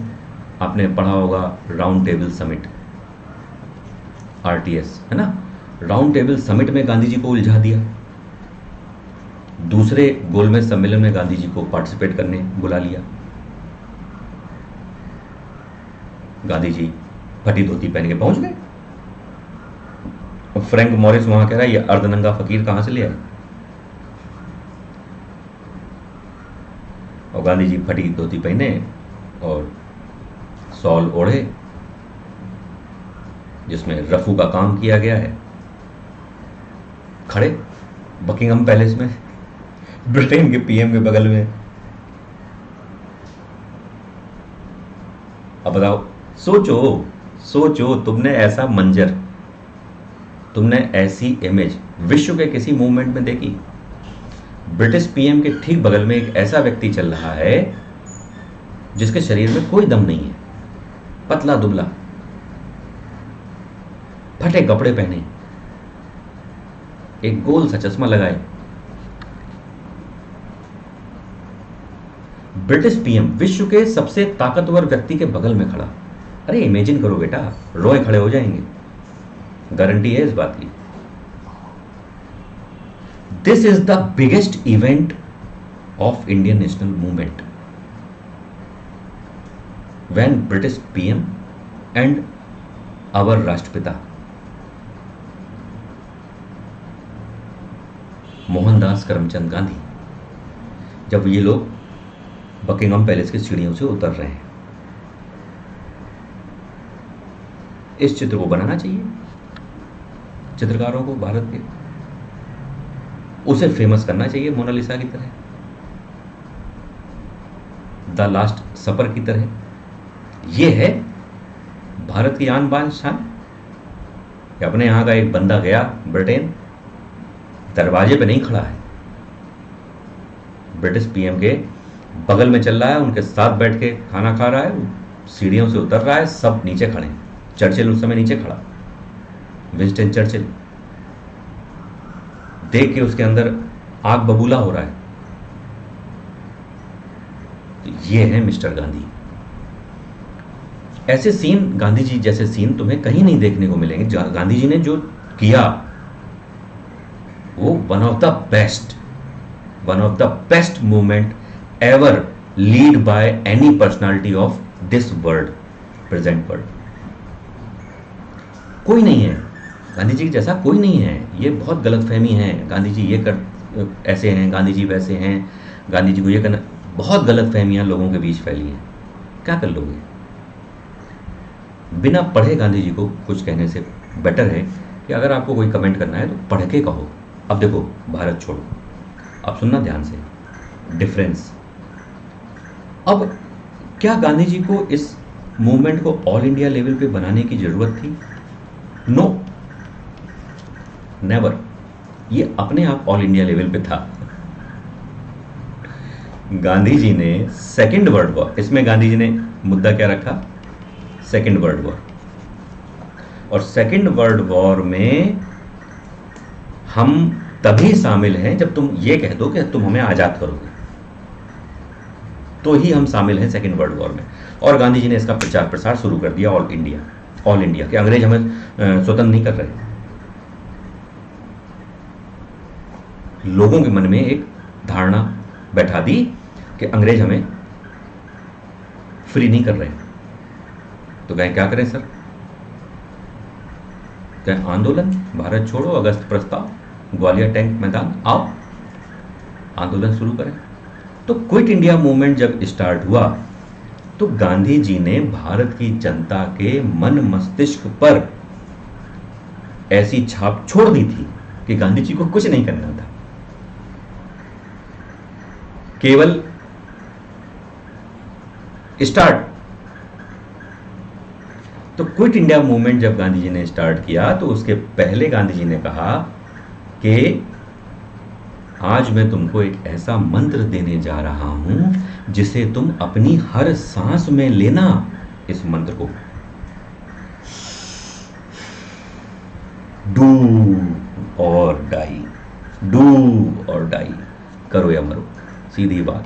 आपने पढ़ा होगा राउंड टेबल समिट, आरटीएस, है ना। राउंड टेबल समिट में गांधी जी को उलझा दिया। दूसरे गोलमेज सम्मेलन में गांधी जी को पार्टिसिपेट करने बुला लिया। गांधी जी फटी धोती पहन के पहुंच गए। फ्रैंक मॉरिस वहां कह रहा है, ये अर्धनंगा फकीर कहां से ले आए? और गांधी जी फटी धोती पहने और शॉल ओढ़े, जिसमें रफू का काम किया गया है, खड़े बकिंगम पैलेस में, ब्रिटेन के पीएम के बगल में। अब बताओ, सोचो सोचो, तुमने ऐसा मंजर, तुमने ऐसी इमेज विश्व के किसी मूवमेंट में देखी? ब्रिटिश पीएम के ठीक बगल में एक ऐसा व्यक्ति चल रहा है जिसके शरीर में कोई दम नहीं है, पतला दुबला, फटे कपड़े पहने, एक गोल सा चश्मा लगाए। ब्रिटिश पीएम विश्व के सबसे ताकतवर व्यक्ति के बगल में खड़ा। अरे इमेजिन करो बेटा, रोए खड़े हो जाएंगे, गारंटी है इस बात की। This is the biggest event of Indian national movement, when British PM and our राष्ट्रपिता मोहनदास करमचंद गांधी, जब ये लोग बकिंगम पैलेस की सीढ़ियों से उतर रहे हैं। इस चित्र को बनाना चाहिए चित्रकारों को भारत के, उसे फेमस करना चाहिए मोनालिसा की तरह, द लास्ट सपर की तरह। यह है भारत की आन बान शान कि अपने यहां का एक बंदा गया ब्रिटेन, दरवाजे पे नहीं खड़ा है, ब्रिटिश पीएम के बगल में चल रहा है, उनके साथ बैठ के खाना खा रहा है, सीढ़ियों से उतर रहा है, सब नीचे खड़े हैं। चर्चिल उस समय नीचे खड़ा, विंस्टन चर्चिल, देख के उसके अंदर आग बबूला हो रहा है। तो ये है मिस्टर गांधी। ऐसे सीन, गांधी जी जैसे सीन तुम्हें कहीं नहीं देखने को मिलेंगे। गांधी जी ने जो किया वो one of the best movement ever lead by any personality of this world, present world. कोई नहीं है गांधी जी जैसा, कोई नहीं है। ये बहुत गलतफहमी है, गांधी जी ये कर ऐसे हैं, गांधी जी वैसे हैं, गांधी जी को ये करना, बहुत गलतफहमियां लोगों के बीच फैली हैं। क्या कर लोगे? बिना पढ़े गांधी जी को कुछ कहने से बेटर है कि अगर आपको कोई कमेंट करना है तो पढ़ के कहो। अब देखो, भारत छोड़ो, अब सुनना ध्यान से, डिफरेंस। अब क्या गांधी जी को इस मूवमेंट को ऑल इंडिया लेवल पे बनाने की जरूरत थी? No, never. ये अपने आप ऑल इंडिया लेवल पे था। गांधी जी ने सेकेंड वर्ल्ड वॉर, इसमें गांधी जी ने मुद्दा क्या रखा? Second world war. और सेकेंड वर्ल्ड वॉर में हम तभी शामिल हैं जब तुम ये कह दो कि तुम हमें आजाद करोगे, तो ही हम शामिल हैं सेकेंड वर्ल्ड वॉर में। और गांधी जी ने इसका प्रचार प्रसार शुरू कर दिया ऑल इंडिया कि अंग्रेज हमें स्वतंत्र नहीं कर रहे। लोगों के मन में एक धारणा बैठा दी कि अंग्रेज हमें फ्री नहीं कर रहे। तो कहें क्या करें सर? कहें आंदोलन, भारत छोड़ो, अगस्त प्रस्ताव, ग्वालियर टैंक मैदान, आओ आंदोलन शुरू करें। तो क्विट इंडिया मूवमेंट जब स्टार्ट हुआ तो गांधी जी ने भारत की जनता के मन मस्तिष्क पर ऐसी छाप छोड़ दी थी कि गांधी जी को कुछ नहीं करना था, केवल स्टार्ट। तो क्विट इंडिया मूवमेंट जब गांधी जी ने स्टार्ट किया तो उसके पहले गांधी जी ने कहा कि आज मैं तुमको एक ऐसा मंत्र देने जा रहा हूं जिसे तुम अपनी हर सांस में लेना। इस मंत्र को डू और डाई, डू और डाई, करो या मरो, सीधी बात।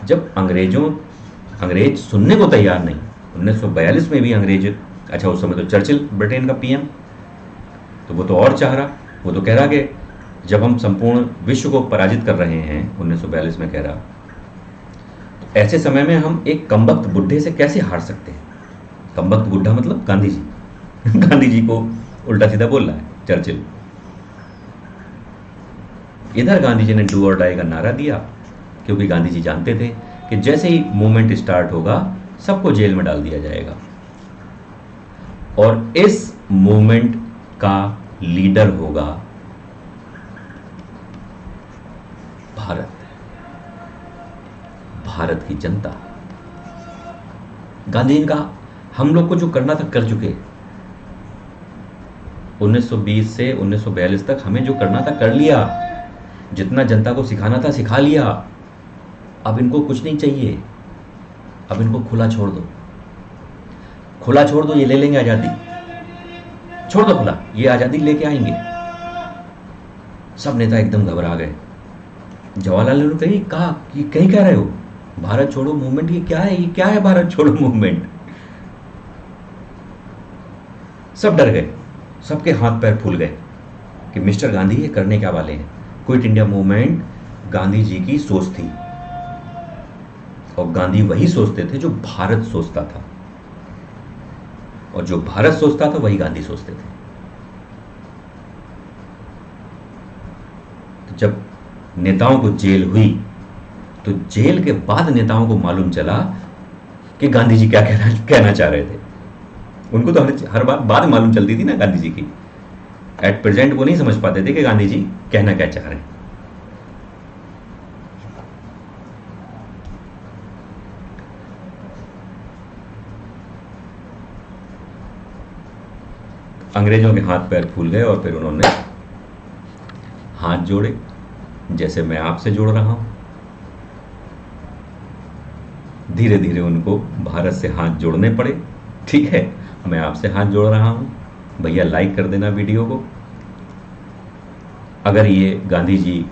जब अंग्रेज सुनने को तैयार नहीं, 1942 में भी अंग्रेज, अच्छा उस समय तो चर्चिल ब्रिटेन का पीएम, तो वो तो और चाह रहा, वो तो कह रहा कि जब हम संपूर्ण विश्व को पराजित कर रहे हैं, 1942 में कह रहा, तो ऐसे समय में हम एक कमबख्त बुढ़े से कैसे हार सकते हैं। कमबख्त बुढ़ा मतलब गांधी जी गांधी जी को उल्टा सीधा बोल रहा है चर्चिल। इधर गांधी जी ने डू और डाई का नारा दिया, क्योंकि गांधी जी जानते थे कि जैसे ही मूवमेंट स्टार्ट होगा सबको जेल में डाल दिया जाएगा। और इस मूवमेंट का लीडर होगा भारत की जनता। गांधी जी ने कहा हम लोग को जो करना था कर चुके, 1920 से 1942 तक हमें जो करना था कर लिया, जितना जनता को सिखाना था सिखा लिया, अब इनको कुछ नहीं चाहिए, अब इनको खुला छोड़ दो, खुला छोड़ दो, ये ले लेंगे आज़ादी, छोड़ दो खुला, ये आज़ादी लेके आएंगे। सब नेता एकदम घबरा गए। जवाहरलाल नेहरू कहा कि कहीं कह रहे हो भारत छोड़ो मूवमेंट, ये क्या है, ये क्या है भारत छोड़ो मूवमेंट। सब डर गए, सबके हाथ पैर फूल गए कि मिस्टर गांधी ये करने क्या वाले हैं। Quit India movement Gandhi ji की सोच थी, और गांधी वही सोचते थे जो भारत सोचता था, और जो भारत सोचता था वही गांधी सोचते थे। तो जब नेताओं को जेल हुई तो जेल के बाद नेताओं को मालूम चला कि गांधी जी क्या कहना चाह रहे थे। उनको तो हर बात बाद में मालूम चलती थी ना गांधी जी की, एट प्रेजेंट वो नहीं समझ पाते थे कि गांधी जी कहना क्या चाह रहे हैं। अंग्रेजों के हाथ पैर फूल गए और फिर उन्होंने हाथ जोड़े, जैसे मैं आपसे जोड़ रहा हूं। धीरे धीरे उनको भारत से हाथ जोड़ने पड़े। ठीक है, मैं आपसे हाथ जोड़ रहा हूं, भैया लाइक कर देना वीडियो को। अगर ये गांधी जी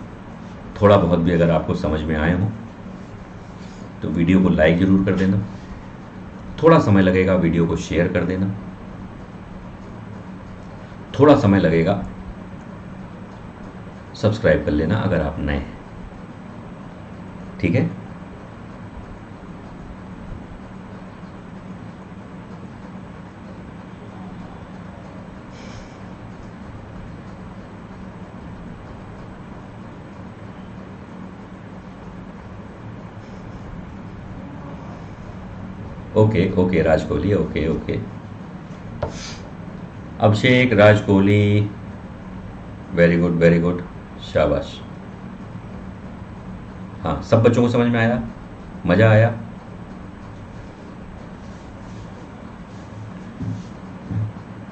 थोड़ा बहुत भी अगर आपको समझ में आए हो तो वीडियो को लाइक जरूर कर देना। थोड़ा समय लगेगा, वीडियो को शेयर कर देना। थोड़ा समय लगेगा, सब्सक्राइब कर लेना अगर आप नए हैं। ठीक है, okay okay Raj Kohli, okay okay Abhishek, Raj Kohli, very good very good, शाबाश। हाँ, सब बच्चों को समझ में आया, मजा आया।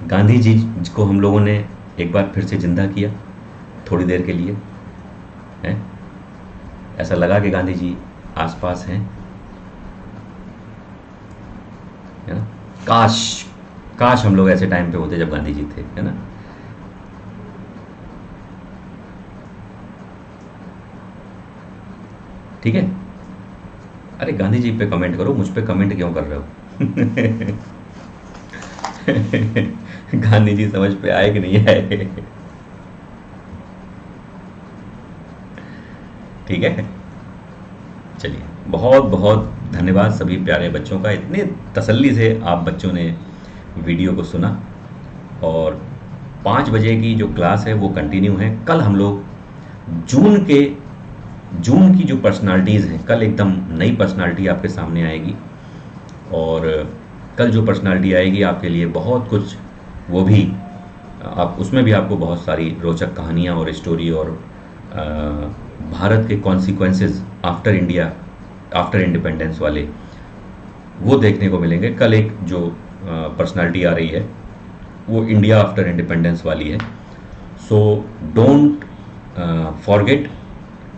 गांधी जी को हम लोगों ने एक बार फिर से जिंदा किया थोड़ी देर के लिए, है? ऐसा लगा कि गांधी जी आसपास हैं, है ना? काश हम लोग ऐसे टाइम पे होते जब गांधी जी थे, है ना? ठीक है, अरे गांधी जी पे कमेंट करो, मुझ पे कमेंट क्यों कर रहे हो? गांधी जी समझ पे आए कि नहीं आए? ठीक है, चलिए, बहुत बहुत धन्यवाद सभी प्यारे बच्चों का। इतने तसल्ली से आप बच्चों ने वीडियो को सुना और 5 बजे की जो क्लास है वो कंटिन्यू है। कल हम लोग जून की जो पर्सनालिटीज़ हैं, कल एकदम नई पर्सनालिटी आपके सामने आएगी। और कल जो पर्सनालिटी आएगी आपके लिए बहुत कुछ, वो भी आप उसमें भी आपको बहुत सारी रोचक कहानियाँ और स्टोरी और भारत के कॉन्सिक्वेंसेस आफ्टर इंडिपेंडेंस वाले वो देखने को मिलेंगे। कल एक जो पर्सनालिटी आ रही है वो इंडिया आफ्टर इंडिपेंडेंस वाली है। So don't forget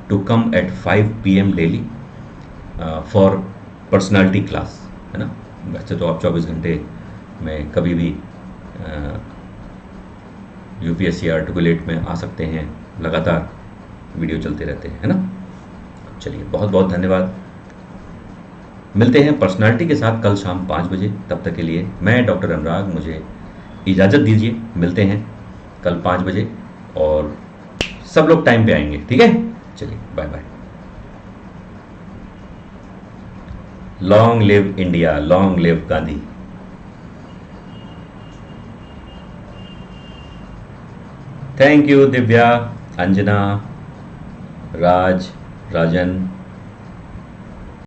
to come at 5 PM daily for personality class, है ना। वैसे तो आप 24 घंटे में कभी भी यूपीएससी आर्टिकुलेट में आ सकते हैं, लगातार वीडियो चलते रहते हैं, है ना। चलिए, बहुत बहुत धन्यवाद। मिलते हैं पर्सनालिटी के साथ कल शाम 5 बजे। तब तक के लिए मैं डॉक्टर अनुराग, मुझे इजाज़त दीजिए। मिलते हैं कल 5 बजे और सब लोग टाइम पे आएंगे, ठीक है। चलिए, bye bye. Long live India, long live Gandhi. Thank you Divya, Anjana, Raj, Rajan.